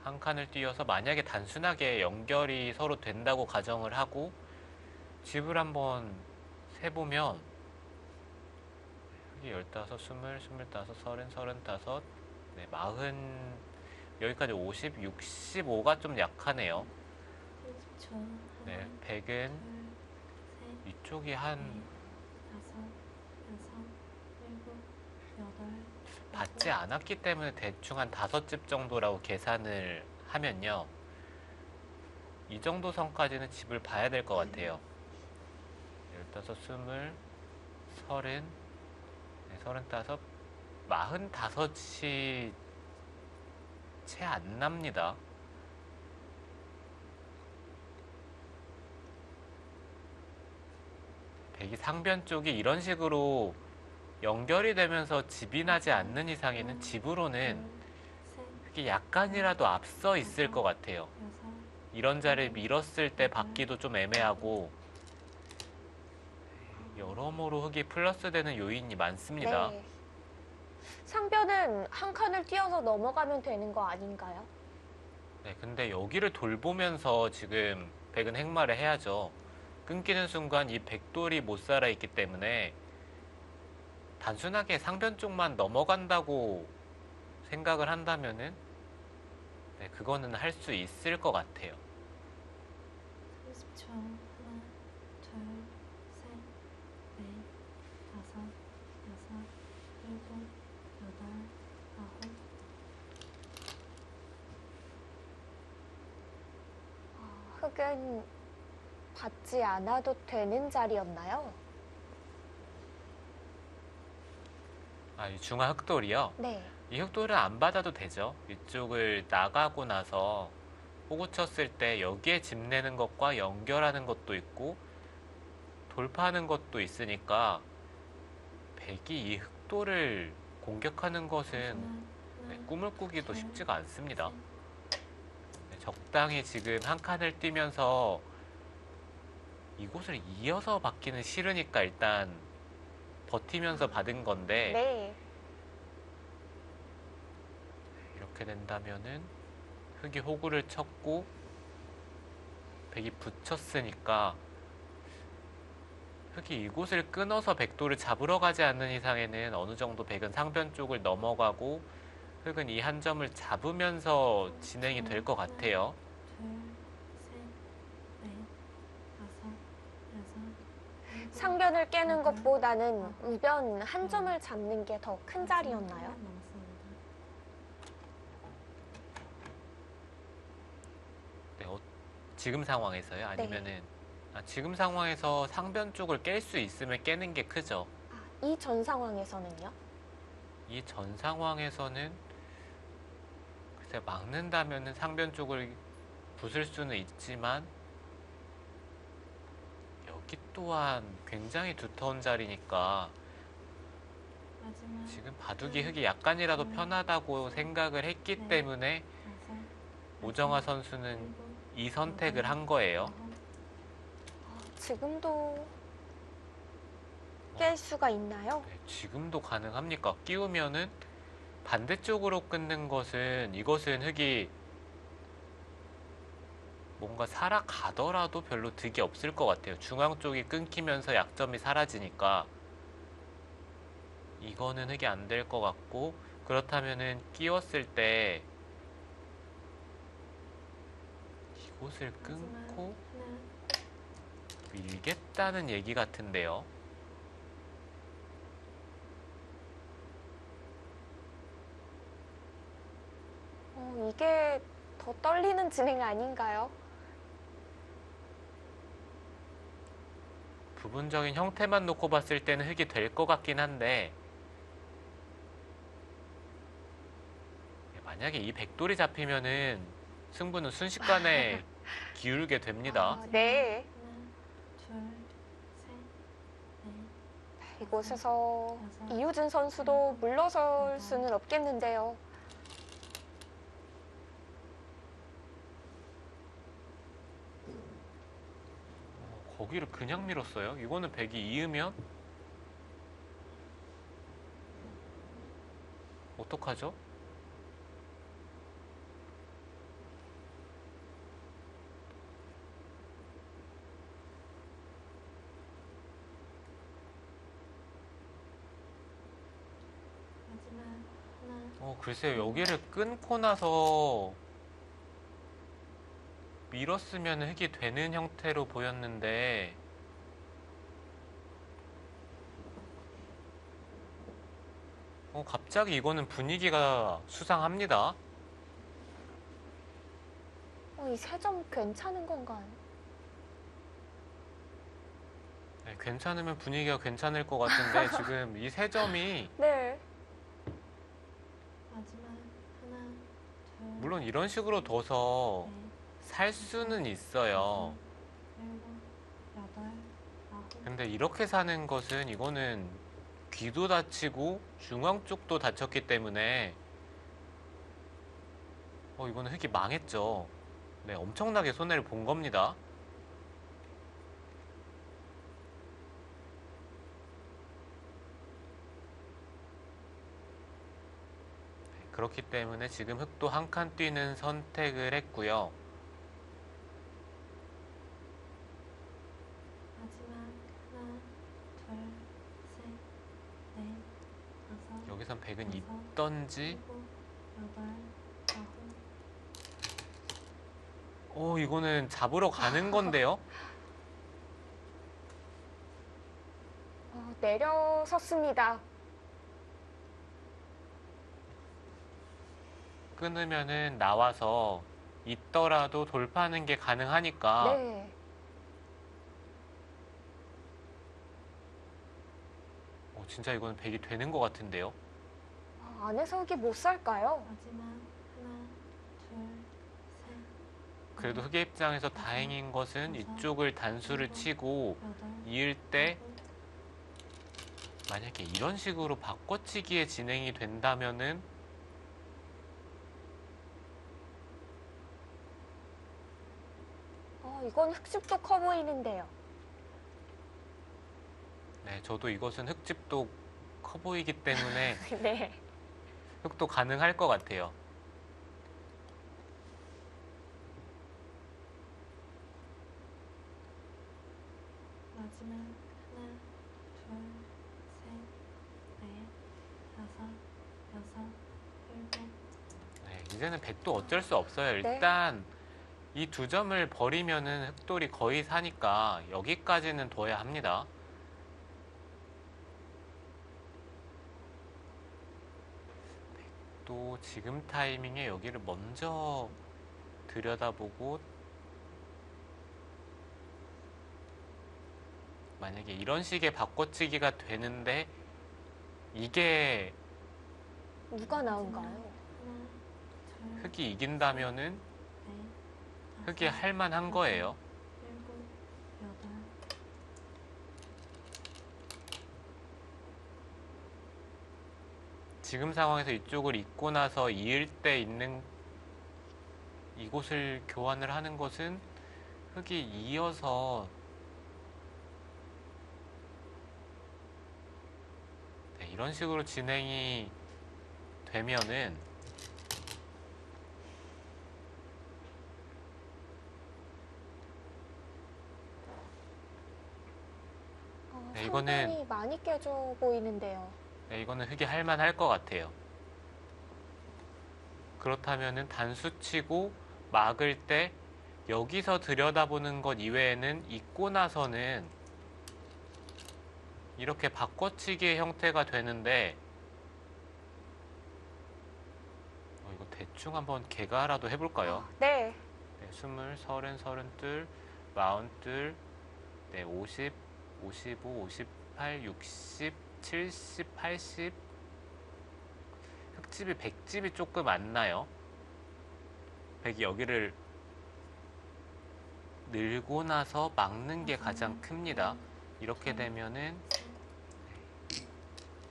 한 칸을 띄어서 만약에 단순하게 연결이 서로 된다고 가정을 하고 집을 한번 세보면 흑이 15, 20, 25, 30, 35, 네, 40, 여기까지 50, 65가 좀 약하네요. 네, 100은 이쪽이 한 받지 않았기 때문에 대충 한 5집 정도라고 계산을 하면요. 이 정도 선까지는 집을 봐야 될 것 같아요. 15, 20, 30, 35, 45이 채 안 납니다. 백이 상변 쪽이 이런 식으로 연결이 되면서 집이 나지 않는 이상에는 집으로는 그게 약간이라도 앞서 있을 것 같아요. 이런 자리를 밀었을 때 받기도 좀 애매하고 여러모로 흙이 플러스 되는 요인이 많습니다. 네. 상변은 한 칸을 뛰어서 넘어가면 되는 거 아닌가요? 네, 근데 여기를 돌보면서 지금 백은 행마를 해야죠. 끊기는 순간 이 백돌이 못 살아 있기 때문에 단순하게 상변 쪽만 넘어간다고 생각을 한다면은 네, 그거는 할 수 있을 것 같아요. 30초. 하나, 둘, 셋, 넷, 다섯, 여섯, 일곱, 여덟, 아홉. 흙은 받지 않아도 되는 자리였나요? 이 중앙 흑돌이요. 네. 이 흑돌은 안 받아도 되죠. 이쪽을 나가고 나서 호구 쳤을 때 여기에 집 내는 것과 연결하는 것도 있고 돌파하는 것도 있으니까 백이 이 흑돌을 공격하는 것은 네, 꿈을 꾸기도 쉽지가 않습니다. 네, 적당히 지금 한 칸을 뛰면서 이곳을 이어서 받기는 싫으니까 일단 버티면서 받은 건데 네. 이렇게 된다면은 흙이 호구를 쳤고 백이 붙였으니까 흙이 이곳을 끊어서 백도를 잡으러 가지 않는 이상에는 어느 정도 백은 상변 쪽을 넘어가고 흙은 이 한 점을 잡으면서 진행이 될 것 같아요. 둘, 셋, 넷, 다섯, 여섯, 일곱, 상변을 깨는 여덟, 것보다는 아홉, 우변 한 점을 잡는 게 더 큰 자리였나요? 남았습니다. 네, 지금 상황에서요? 아니면은 지금 상황에서 상변 쪽을 깰 수 있으면 깨는 게 크죠. 이 전 상황에서는요? 이 전 상황에서는 글쎄 막는다면은 상변 쪽을 부술 수는 있지만 여기 또한 굉장히 두터운 자리니까 마지막 지금 바둑이 흙이 약간이라도 편하다고 생각을 했기 네. 때문에 다섯, 오정화 선수는 일곱, 이 선택을 한 거예요. 아홉. 지금도 깰 수가 있나요? 네, 지금도 가능합니까? 끼우면은 반대쪽으로 끊는 것은 이것은 흙이 뭔가 살아가더라도 별로 득이 없을 것 같아요. 중앙 쪽이 끊기면서 약점이 사라지니까 이거는 흙이 안 될 것 같고 그렇다면은 끼웠을 때 이곳을 끊고 하나, 밀겠다는 얘기 같은데요. 이게 더 떨리는 진행 아닌가요? 부분적인 형태만 놓고 봤을 때는 흙이 될 것 같긴 한데 만약에 이 백돌이 잡히면은 승부는 순식간에 기울게 됩니다. 네. 하나, 둘, 셋, 넷, 이곳에서 여섯, 이유진 선수도 물러설 수는 없겠는데요. 거기를 그냥 밀었어요. 이거는 백이 이으면 어떡하죠? 마지막 하나, 글쎄요. 여기를 끊고 나서 밀었으면 흙이 되는 형태로 보였는데 갑자기 이거는 분위기가 수상합니다. 이 세 점 괜찮은 건가요? 네, 괜찮으면 분위기가 괜찮을 것 같은데 지금 이 세 점이 네. 마지막 하나, 둘, 물론 이런 식으로 둬서 넷, 살 수는 있어요. 일곱, 여덟, 아홉. 근데 이렇게 사는 것은 이거는 귀도 다치고 중앙 쪽도 다쳤기 때문에 이거는 흙이 망했죠. 네, 엄청나게 손해를 본 겁니다. 네, 그렇기 때문에 지금 흙도 한 칸 뛰는 선택을 했고요. 마지막 하나, 둘, 셋, 넷, 다섯, 여기선 백은 여섯, 있던지 일곱, 여덟, 아홉. 이거는 잡으러 가는 건데요. 내려섰습니다. 끊으면은 나와서 있더라도 돌파하는 게 가능하니까 네. 진짜 이거는 백이 되는 것 같은데요. 안에서 흙이 못 살까요? 마지막 하나, 둘, 셋, 그래도 흑의 입장에서 다행인 것은 이쪽을 단수를 치고 여덟, 이을 때 아홉. 만약에 이런 식으로 바꿔치기에 진행이 된다면은 이건 흙집도 커 보이는데요. 네, 저도 이것은 흙집도 커 보이기 때문에 네. 흙도 가능할 것 같아요. 마지막 하나, 둘, 셋, 넷, 다섯, 여섯, 일곱. 네, 이제는 백도 어쩔 수 없어요. 네. 일단 이 두 점을 버리면은 흑돌이 거의 사니까 여기까지는 둬야 합니다. 백도 지금 타이밍에 여기를 먼저 들여다보고 만약에 이런 식의 바꿔치기가 되는데 이게 누가 나은가요? 하나, 둘, 흑이 이긴다면은 넷, 흑이 다섯, 할만한 거예요. 일곱, 여덟. 지금 상황에서 이쪽을 잇고 나서 이을 때 있는 이곳을 교환을 하는 것은 흑이 이어서 네, 이런 식으로 진행이 되면은 네, 이거는- 상당히 많이 깨져 보이는데요. 네, 이거는 흑이 할만할 것 같아요. 그렇다면은 단수 치고 막을 때 여기서 들여다보는 것 이외에는 잊고 나서는 이렇게 바꿔치기의 형태가 되는데 이거 대충 한번 개가라도 해볼까요? 네. 네, 20, 30, 32, 42, 네, 50, 55, 58, 60, 70, 80 흑집이 100집이 조금 안 나요. 100이 여기를 늘고 나서 막는 게 가장 큽니다. 이렇게 되면은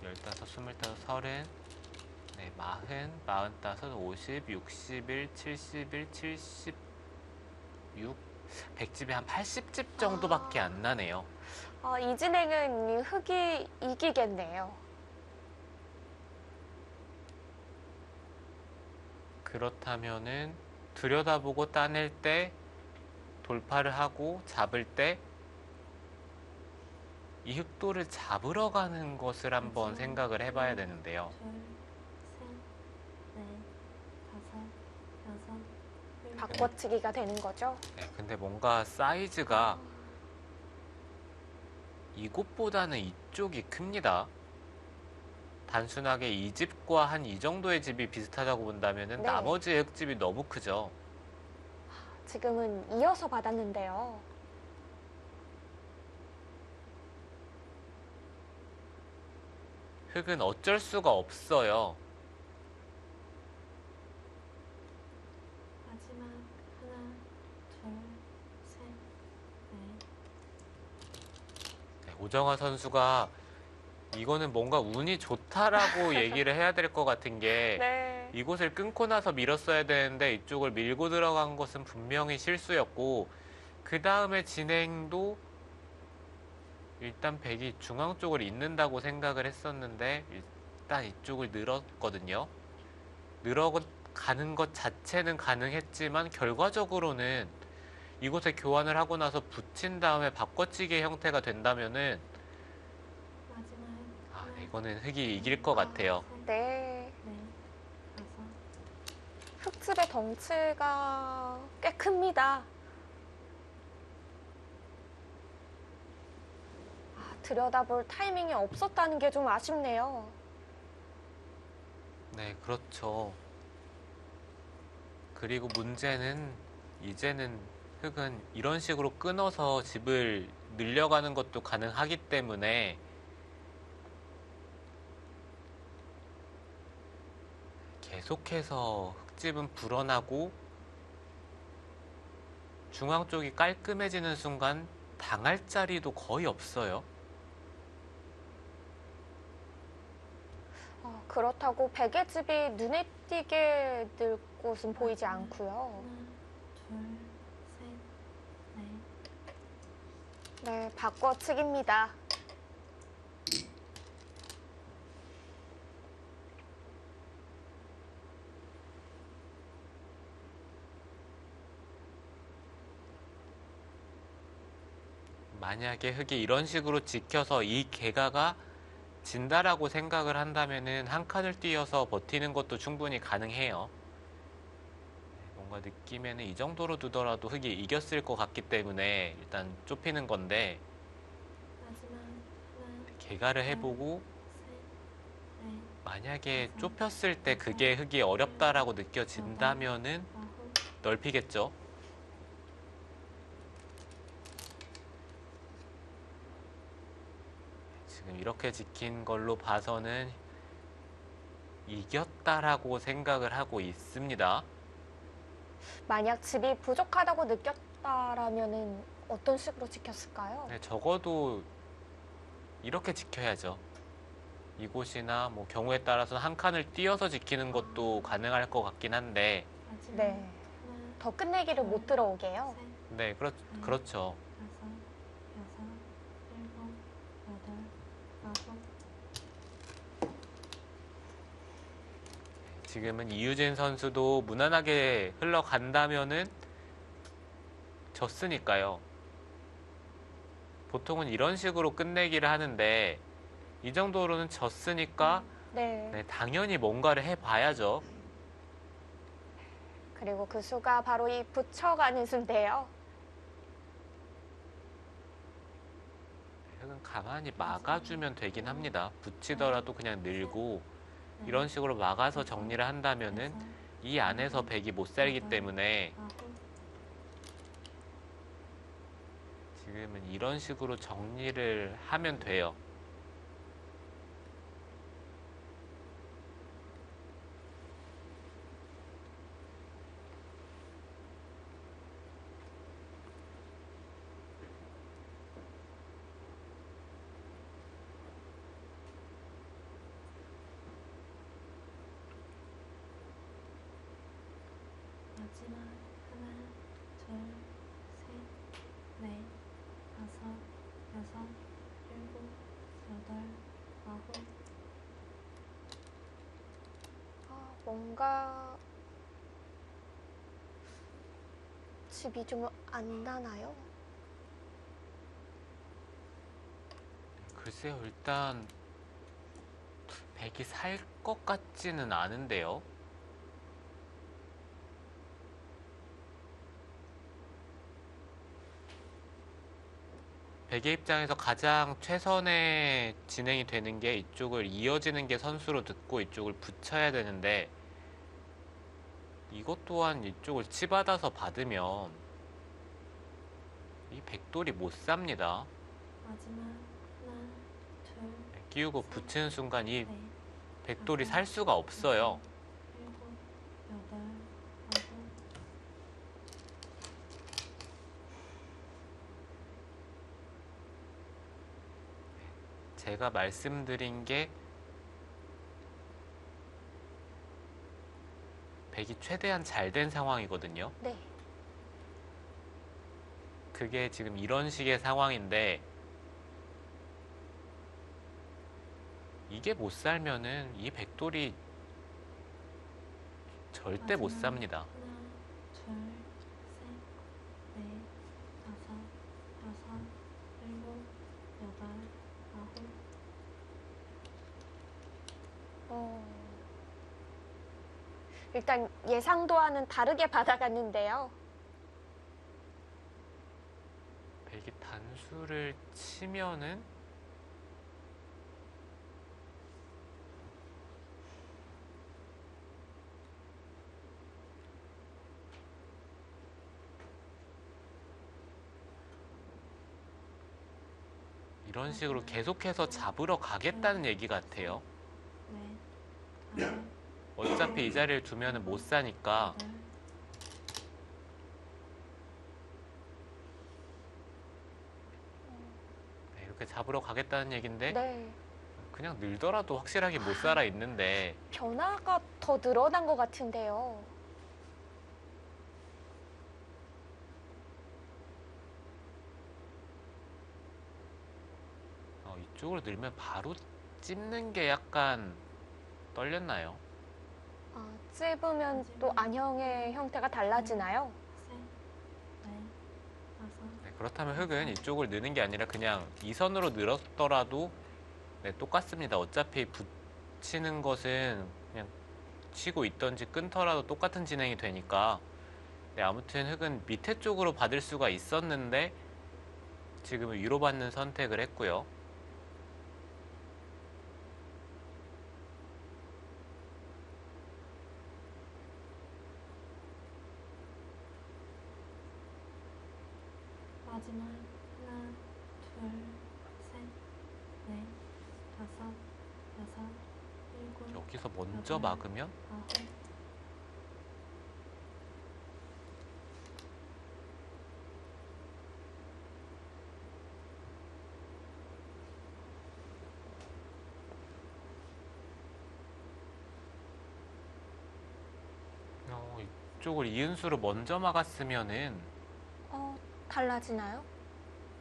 15, 25, 30, 네, 40, 45, 50, 61, 71, 76, 100집이 한 80집 정도밖에 안 나네요. 이 진행은 흙이 이기겠네요. 그렇다면은 들여다보고 따낼 때 돌파를 하고 잡을 때 이 흑도를 잡으러 가는 것을 한번 생각을 해봐야 되는데요. 둘, 셋, 넷, 다섯, 여섯, 일곱. 바꿔치기가 되는 거죠. 네, 근데 뭔가 사이즈가 이곳보다는 이쪽이 큽니다. 단순하게 이 집과 한 이 정도의 집이 비슷하다고 본다면은 네. 나머지 흙집이 너무 크죠. 지금은 이어서 받았는데요. 흙은 어쩔 수가 없어요. 마지막 하나, 둘, 셋, 넷. 네, 오정화 선수가 이거는 뭔가 운이 좋다라고 얘기를 해야 될 것 같은 게 네. 이곳을 끊고 나서 밀었어야 되는데 이쪽을 밀고 들어간 것은 분명히 실수였고 그 다음에 진행도 일단 백이 중앙 쪽을 잇는다고 생각을 했었는데 일단 이쪽을 늘었거든요. 늘어가는 것 자체는 가능했지만 결과적으로는 이곳에 교환을 하고 나서 붙인 다음에 바꿔치기 형태가 된다면은 마지막 아, 하나, 이거는 흙이 이길 것 같아요. 셋, 네. 넷, 다섯. 흙집의 덩치가 꽤 큽니다. 들여다볼 타이밍이 없었다는 게 좀 아쉽네요. 네, 그렇죠. 그리고 문제는 이제는 흙은 이런 식으로 끊어서 집을 늘려가는 것도 가능하기 때문에 계속해서 흙집은 불어나고 중앙 쪽이 깔끔해지는 순간 당할 자리도 거의 없어요. 그렇다고 백의 집이 눈에 띄게 늘 곳은 보이지 않고요. 하나, 둘, 셋, 넷. 네, 바꿔치기입니다. 만약에 흙이 이런 식으로 지켜서 이 개가가 진다라고 생각을 한다면은 한 칸을 뛰어서 버티는 것도 충분히 가능해요. 뭔가 느낌에는 이 정도로 두더라도 흙이 이겼을 것 같기 때문에 일단 좁히는 건데 마지막 하나, 개가를 해보고 셋, 넷, 만약에 좁혔을 때 그게 흙이 어렵다라고 느껴진다면은 아홉. 넓히겠죠. 지금 이렇게 지킨 걸로 봐서는 이겼다라고 생각을 하고 있습니다. 만약 집이 부족하다고 느꼈다라면은 어떤 식으로 지켰을까요? 네, 적어도 이렇게 지켜야죠. 이곳이나 뭐 경우에 따라서는 한 칸을 띄어서 지키는 것도 가능할 것 같긴 한데, 마지막 네. 하나, 더 끝내기를 못 들어오게요. 셋, 네, 그렇죠. 다섯, 여섯, 일곱, 여덟, 아홉. 지금은 이유진 선수도 무난하게 흘러간다면은 졌으니까요. 보통은 이런 식으로 끝내기를 하는데 이 정도로는 졌으니까 네. 네, 당연히 뭔가를 해봐야죠. 그리고 그 수가 바로 이 붙여가는 수인데요. 흙은 가만히 막아주면 되긴 합니다. 붙이더라도 그냥 늘고 이런 식으로 막아서 정리를 한다면은 이 안에서 백이 못 살기 때문에 아홉. 지금은 이런 식으로 정리를 하면 돼요. 마지막 하나, 둘, 셋, 넷, 다섯, 여섯, 일곱, 여덟, 아홉. 뭔가 집이 좀 안 나나요? 글쎄요, 일단 백이 살 것 같지는 않은데요. 백의 입장에서 가장 최선의 진행이 되는 게 이쪽을 이어지는 게 선수로 듣고 이쪽을 붙여야 되는데 이것 또한 이쪽을 치받아서 받으면 이 백돌이 못 삽니다. 마지막 하나, 둘, 끼우고 붙이는 순간 이 넷, 백돌이 살 수가 없어요. 일곱, 여덟, 아홉. 제가 말씀드린 게 백이 최대한 잘 된 상황이거든요. 네. 그게 지금 이런 식의 상황인데 이게 못 살면은 이 백돌이 절대 못 마지막 삽니다. 하나, 둘, 셋, 넷, 다섯, 여섯, 일곱, 여덟, 아홉. 일단 예상도와는 다르게 받아갔는데요. 백이 단수를 치면은 이런 식으로 계속해서 잡으러 가겠다는 얘기 같아요. 넷, 다섯, 어차피 이 자리를 두면은 못 사니까 여덟. 네, 이렇게 잡으러 가겠다는 얘긴데 네. 그냥 늘더라도 확실하게 못 살아 있는데 변화가 더 늘어난 것 같은데요. 이쪽으로 늘면 바로 찝는 게 약간 떨렸나요? 찝으면 또 안형의 형태가 달라지나요? 셋, 넷, 다섯. 네, 그렇다면 흙은 이쪽을 느는 게 아니라 그냥 이 선으로 늘었더라도 네, 똑같습니다. 어차피 붙이는 것은 그냥 치고 있던지 끊더라도 똑같은 진행이 되니까 네, 아무튼 흙은 밑에 쪽으로 받을 수가 있었는데 지금은 위로 받는 선택을 했고요. 마지막 하나, 둘, 셋, 넷, 다섯, 여섯, 일곱, 여기서 먼저 막으면 아홉. 이쪽을 이은수로 먼저 막았으면은 달라지나요?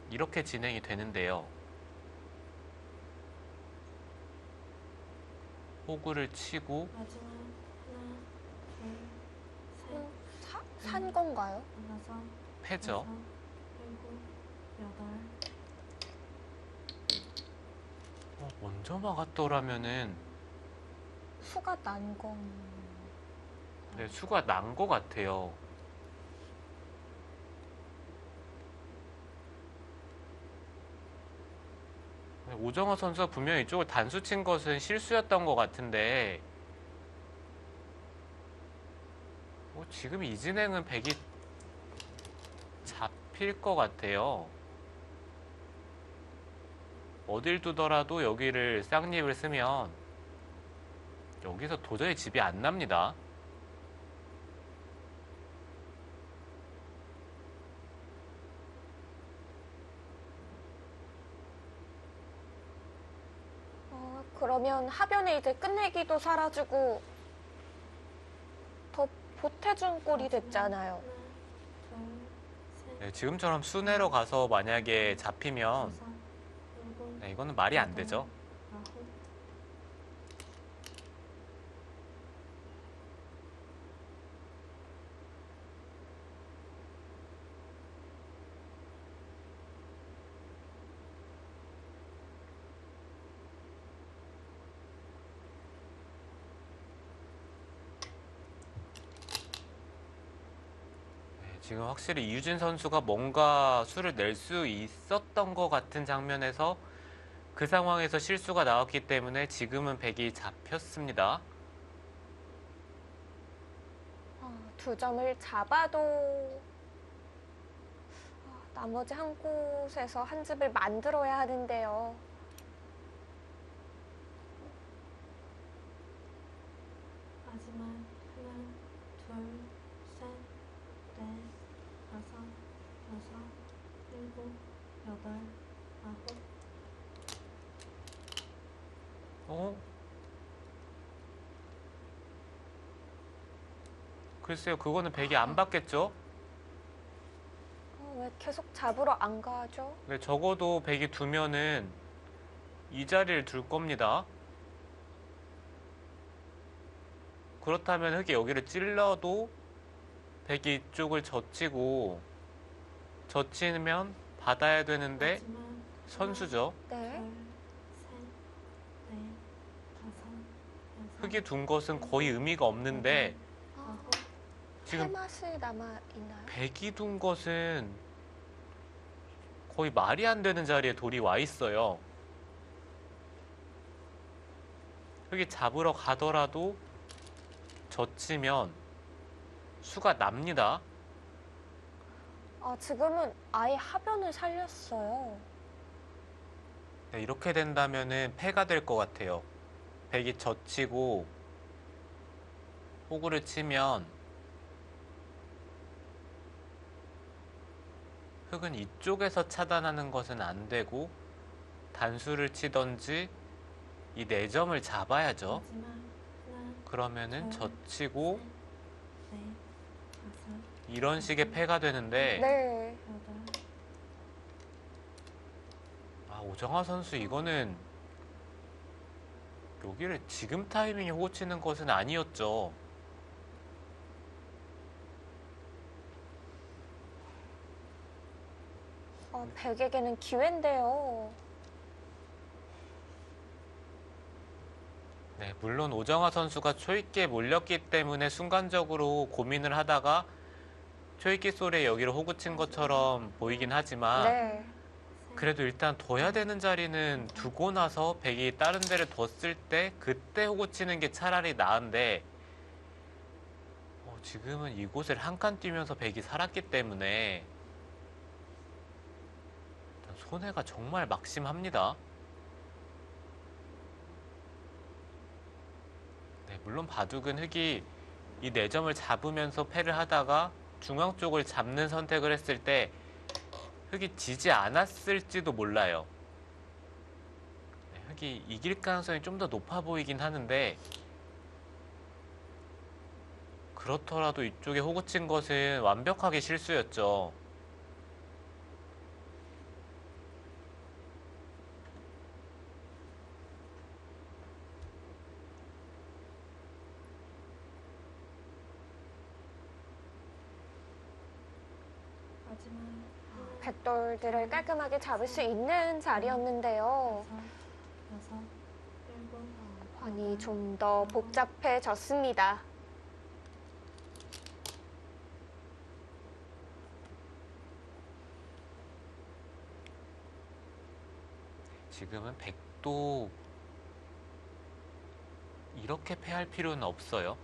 이렇게 진행이 되는데요. 호구를 치고 마지막 하나, 둘, 셋, 산 건가요? 다섯, 패죠. 여섯, 일곱, 여덟. 먼저 막았더라면은 수가 난 건. 네, 수가 난 것 같아요. 네, 오정호 선수가 분명히 이쪽을 단수 친 것은 실수였던 것 같은데 지금 이 진행은 백이 잡힐 것 같아요. 어딜 두더라도 여기를 쌍립을 쓰면 여기서 도저히 집이 안 납니다. 그러면 하변에 이제 끝내기도 사라지고 더 보태준 꼴이 됐잖아요. 하나, 둘, 셋, 네, 지금처럼 순회로 가서 만약에 잡히면 여섯, 일곱, 네, 이거는 말이 안 되죠. 아홉. 지금 확실히 이유진 선수가 뭔가 수를 낼 수 있었던 것 같은 장면에서 그 상황에서 실수가 나왔기 때문에 지금은 백이 잡혔습니다. 두 점을 잡아도 나머지 한 곳에서 한 집을 만들어야 하는데요. 마지막 하나, 둘, 셋, 넷, 다섯, 여섯, 일곱, 여덟, 아홉. 어? 글쎄요, 그거는 백이 안 받겠죠? 왜 계속 잡으러 안 가죠? 네, 적어도 백이 두면은 이 자리를 둘 겁니다. 그렇다면 흑이 여기를 찔러도 백이 이쪽을 젖히고 젖히면 받아야 되는데 마지막 선수죠. 네. 하나, 둘, 셋, 넷, 다섯, 여섯. 흑이 둔 것은 거의 의미가 없는데 아홉. 지금 해맛이 남아있나요? 백이 둔 것은 거의 말이 안 되는 자리에 돌이 와 있어요. 흑이 잡으러 가더라도 젖히면 수가 납니다. 지금은 아예 하변을 살렸어요. 네, 이렇게 된다면은 패가 될 것 같아요. 백이 젖히고 호구를 치면 흑은 이쪽에서 차단하는 것은 안 되고 단수를 치던지 이 4점을 잡아야죠. 마지막 하나, 그러면은 젖히고 셋, 넷, 다섯, 이런 식의 패가 되는데 네. 여덟. 오정화 선수 이거는 여기를 지금 타이밍에 호구 치는 것은 아니었죠. 백에게는 기회인데요. 네, 물론 오정화 선수가 초입기에 몰렸기 때문에 순간적으로 고민을 하다가 초입기 소리에 여기를 호구 친 것처럼 보이긴 하지만 네. 그래도 일단 둬야 되는 자리는 두고 나서 백이 다른 데를 뒀을 때 그때 호구 치는 게 차라리 나은데 지금은 이곳을 한 칸 뛰면서 백이 살았기 때문에 일단 손해가 정말 막심합니다. 네, 물론 바둑은 흑이 이 4점을 잡으면서 패를 하다가 중앙 쪽을 잡는 선택을 했을 때 흑이 지지 않았을지도 몰라요. 네, 흑이 이길 가능성이 좀 더 높아 보이긴 하는데 그렇더라도 이쪽에 호구 친 것은 완벽하게 실수였죠. 마지막 하나, 백돌들을 깔끔하게 잡을 수 있는 자리였는데요. 다섯, 여섯, 일곱, 관이 좀 더 복잡해졌습니다. 지금은 백도 이렇게 패할 필요는 없어요.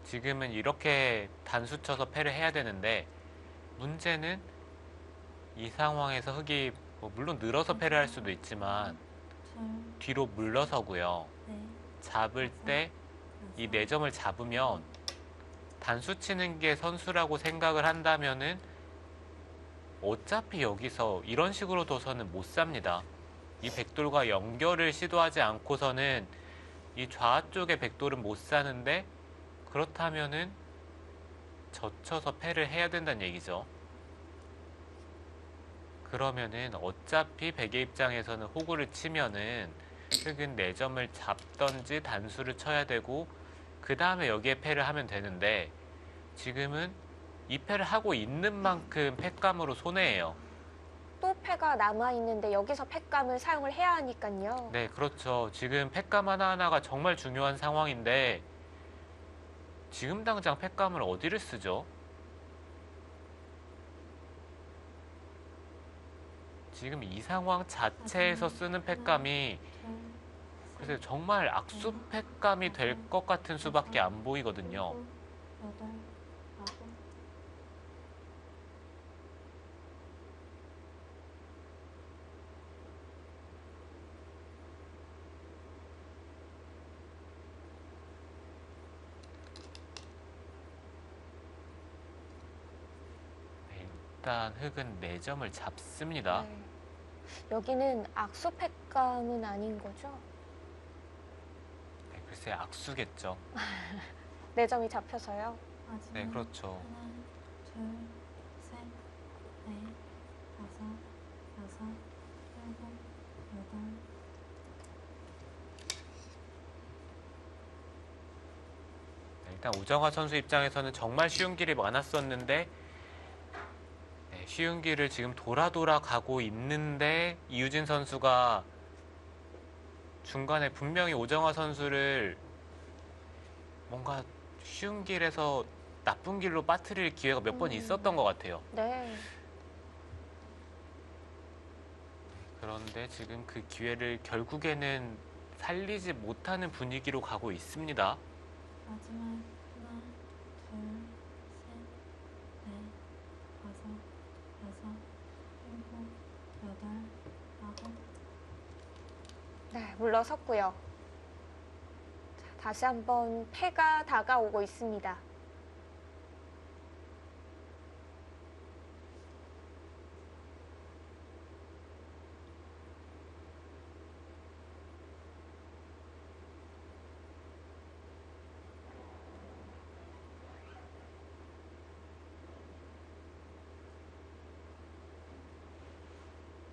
지금은 이렇게 단수 쳐서 패를 해야 되는데 문제는 이 상황에서 흑이 물론 늘어서 패를 할 수도 있지만 둘, 뒤로 물러서고요. 넷, 잡을 때 이 4점을 잡으면 단수 치는 게 선수라고 생각을 한다면은 어차피 여기서 이런 식으로 둬서는 못 삽니다. 이 백돌과 연결을 시도하지 않고서는 이 좌 쪽의 백돌은 못 사는데 그렇다면은 젖혀서 패를 해야 된다는 얘기죠. 그러면은 어차피 백의 입장에서는 호구를 치면은 흑은 4점을 잡던지 단수를 쳐야 되고 그 다음에 여기에 패를 하면 되는데 지금은 이 패를 하고 있는 만큼 패감으로 손해예요. 또 패가 남아있는데 여기서 패감을 사용을 해야 하니까요. 네, 그렇죠. 지금 패감 하나하나가 정말 중요한 상황인데 지금 당장 팩감을 어디를 쓰죠? 지금 이 상황 자체에서 쓰는 팩감이 글쎄요, 정말 악수 팩감이 될 것 같은 수밖에 안 보이거든요. 여덟, 아홉, 네, 일단 흑은 4점을 잡습니다. 네. 여기는 악수팩감은 아닌 거죠? 네, 글쎄 악수겠죠. 4점이 잡혀서요. 마지막 네, 그렇죠. 하나, 둘, 셋, 넷, 다섯, 여섯, 일곱, 여덟, 네, 일단 우정화 선수 입장에서는 정말 쉬운 길이 많았었는데 네, 쉬운 길을 지금 돌아 가고 있는데 이유진 선수가 중간에 분명히 오정화 선수를 뭔가 쉬운 길에서 나쁜 길로 빠뜨릴 기회가 몇 번 있었던 것 같아요. 네. 그런데 지금 그 기회를 결국에는 살리지 못하는 분위기로 가고 있습니다. 마지막 하나, 둘, 셋, 넷, 다섯, 여섯, 일곱, 여덟, 아홉, 네, 물러섰고요. 자, 다시 한번 패가 다가오고 있습니다.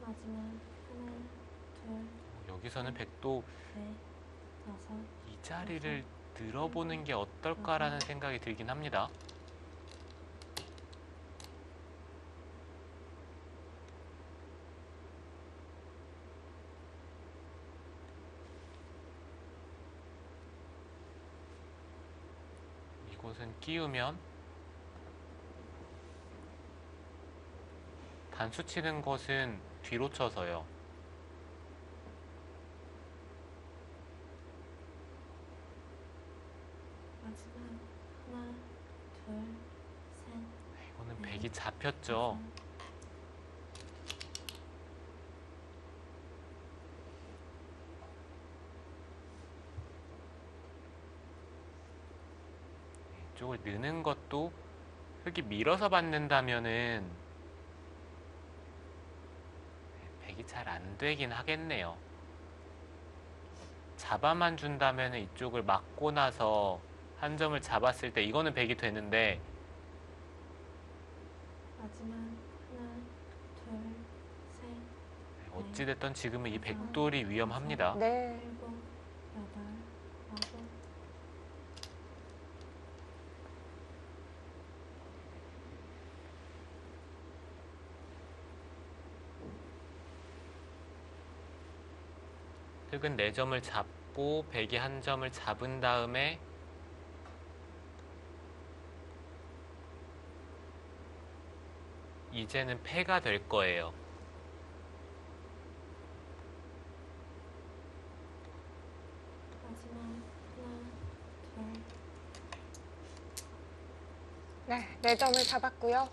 마지막 하나, 둘, 여기서는 백도 넷, 다섯, 이 자리를 들어보는 게 어떨까라는 생각이 들긴 합니다. 이곳은 끼우면 단수 치는 것은 뒤로 쳐서요. 마지막 하나, 둘, 셋, 이거는 백이 잡혔죠. 이쪽을 느는 것도 흙이 밀어서 받는다면은 백이 잘 안 되긴 하겠네요. 잡아만 준다면 이쪽을 막고 나서 한 점을 잡았을 때 이거는 백이 되는데 마지막 하나, 둘, 셋, 어찌됐든 지금은 이 백돌이 위험합니다. 네. 일곱, 여덟, 아홉, 흙은 4점을 잡고 백이 한 점을 잡은 다음에 이제는 패가 될 거예요. 마지막 하나, 둘, 네, 4점을 잡았고요.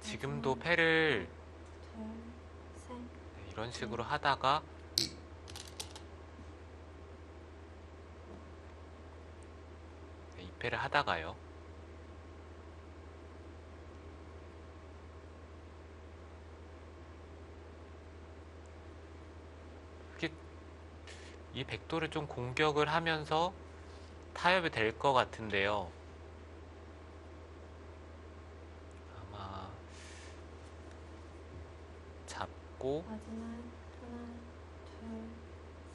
지금도 패를 둘, 셋, 이런 식으로 하다가 이 패를 하다가요. 이게 이 백도를 좀 공격을 하면서 타협이 될 것 같은데요. 아마 있고 마지막 하나, 둘,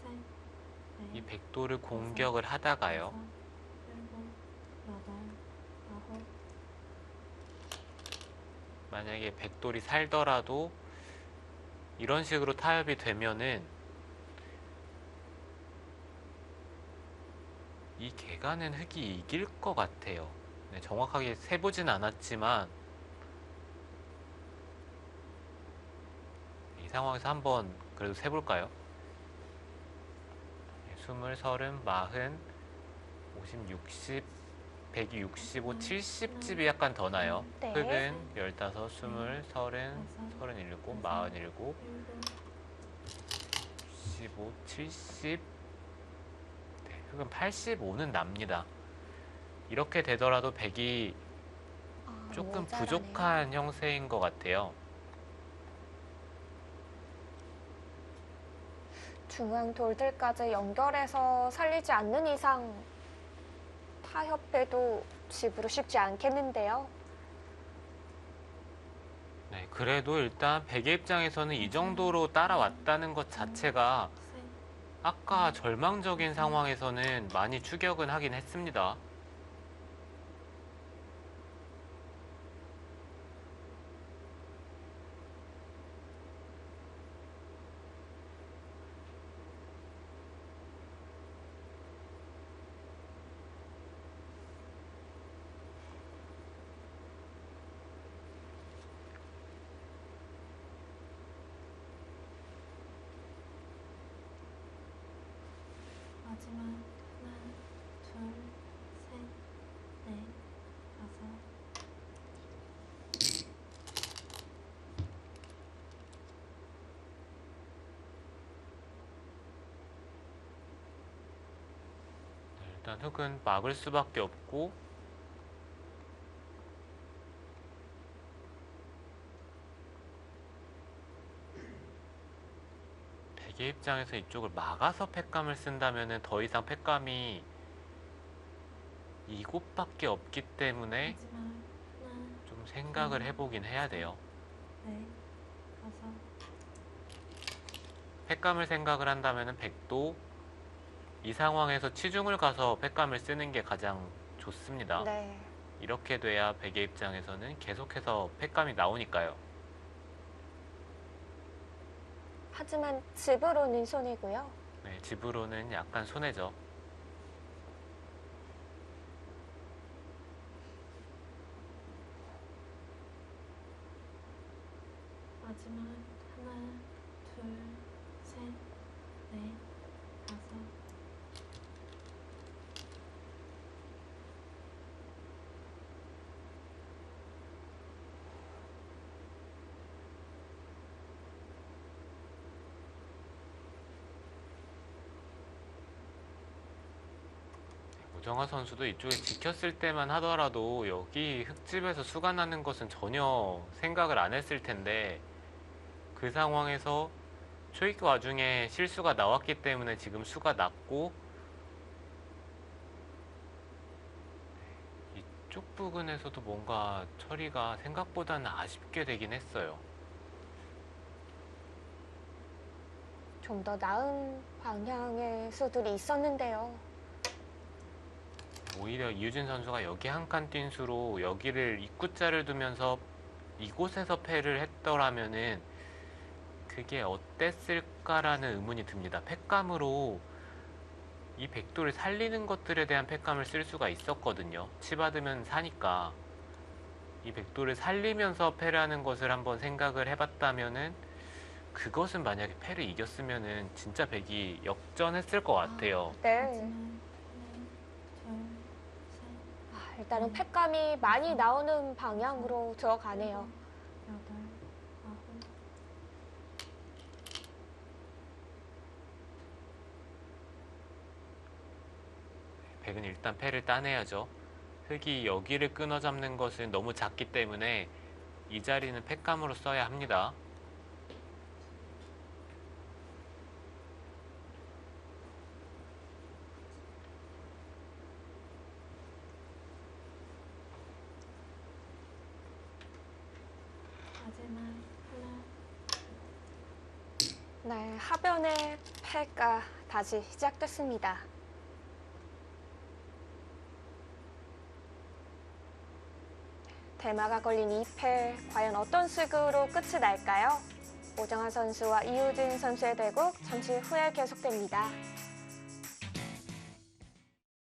셋, 이 넷, 백도를 공격을 하다가요. 다섯, 일곱, 여덟, 아홉, 만약에 백돌이 살더라도 이런 식으로 타협이 되면은 이 개가는 흑이 이길 것 같아요. 네, 정확하게 세보진 않았지만 이 상황에서 한번 그래도 세볼까요? 20, 30, 40, 50, 60, 100이 65, 70집이 약간 더 나요. 네. 흑은 15, 20, 30, 37, 47, 일곱, 65, 70. 네, 흑은 85는 납니다. 이렇게 되더라도 100이 조금 모자라네요. 부족한 형세인 것 같아요. 중앙 돌들까지 연결해서 살리지 않는 이상 타협해도 집으로 쉽지 않겠는데요. 네, 그래도 일단 백의 입장에서는 이 정도로 따라왔다는 것 자체가 셋, 아까 절망적인 상황에서는 많이 추격은 하긴 했습니다. 마지막 하나, 둘, 셋, 넷, 다섯, 일단 흑은 막을 수밖에 없고 백의 입장에서 이쪽을 막아서 팩감을 쓴다면 더 이상 팩감이 이곳밖에 없기 때문에 마지막 하나, 좀 생각을 해보긴 해야 돼요. 넷, 다섯, 팩감을 생각을 한다면 백도 이 상황에서 치중을 가서 팩감을 쓰는 게 가장 좋습니다. 네. 이렇게 돼야 백의 입장에서는 계속해서 팩감이 나오니까요. 하지만 집으로는 손해고요. 네, 집으로는 약간 손해죠. 마지막 하나, 둘, 셋, 넷, 다섯, 오정화 선수도 이쪽에 지켰을 때만 하더라도 여기 흙집에서 수가 나는 것은 전혀 생각을 안 했을 텐데 그 상황에서 초입 와중에 실수가 나왔기 때문에 지금 수가 났고 이쪽 부근에서도 뭔가 처리가 생각보다는 아쉽게 되긴 했어요. 좀 더 나은 방향의 수들이 있었는데요. 오히려 이유진 선수가 여기 한 칸 뛴 수로 여기를 입구자를 두면서 이곳에서 패를 했더라면은 그게 어땠을까라는 의문이 듭니다. 팩감으로 이 백도를 살리는 것들에 대한 팩감을 쓸 수가 있었거든요. 치받으면 사니까 이 백도를 살리면서 패를 하는 것을 한번 생각을 해봤다면은 그것은 만약에 패를 이겼으면은 진짜 백이 역전했을 것 같아요. 네. 마지막 하나, 둘, 셋, 일단은 팩감이 많이 나오는 방향으로 들어가네요. 일곱, 여덟, 아홉, 백은 일단 패를 따내야죠. 흑이 여기를 끊어 잡는 것은 너무 작기 때문에 이 자리는 팩감으로 써야 합니다. 마지막 하나, 네, 하변의 패가 다시 시작됐습니다. 대마가 걸린 2패, 과연 어떤 식으로 끝이 날까요? 오정아 선수와 이우진 선수의 대국 잠시 후에 계속됩니다.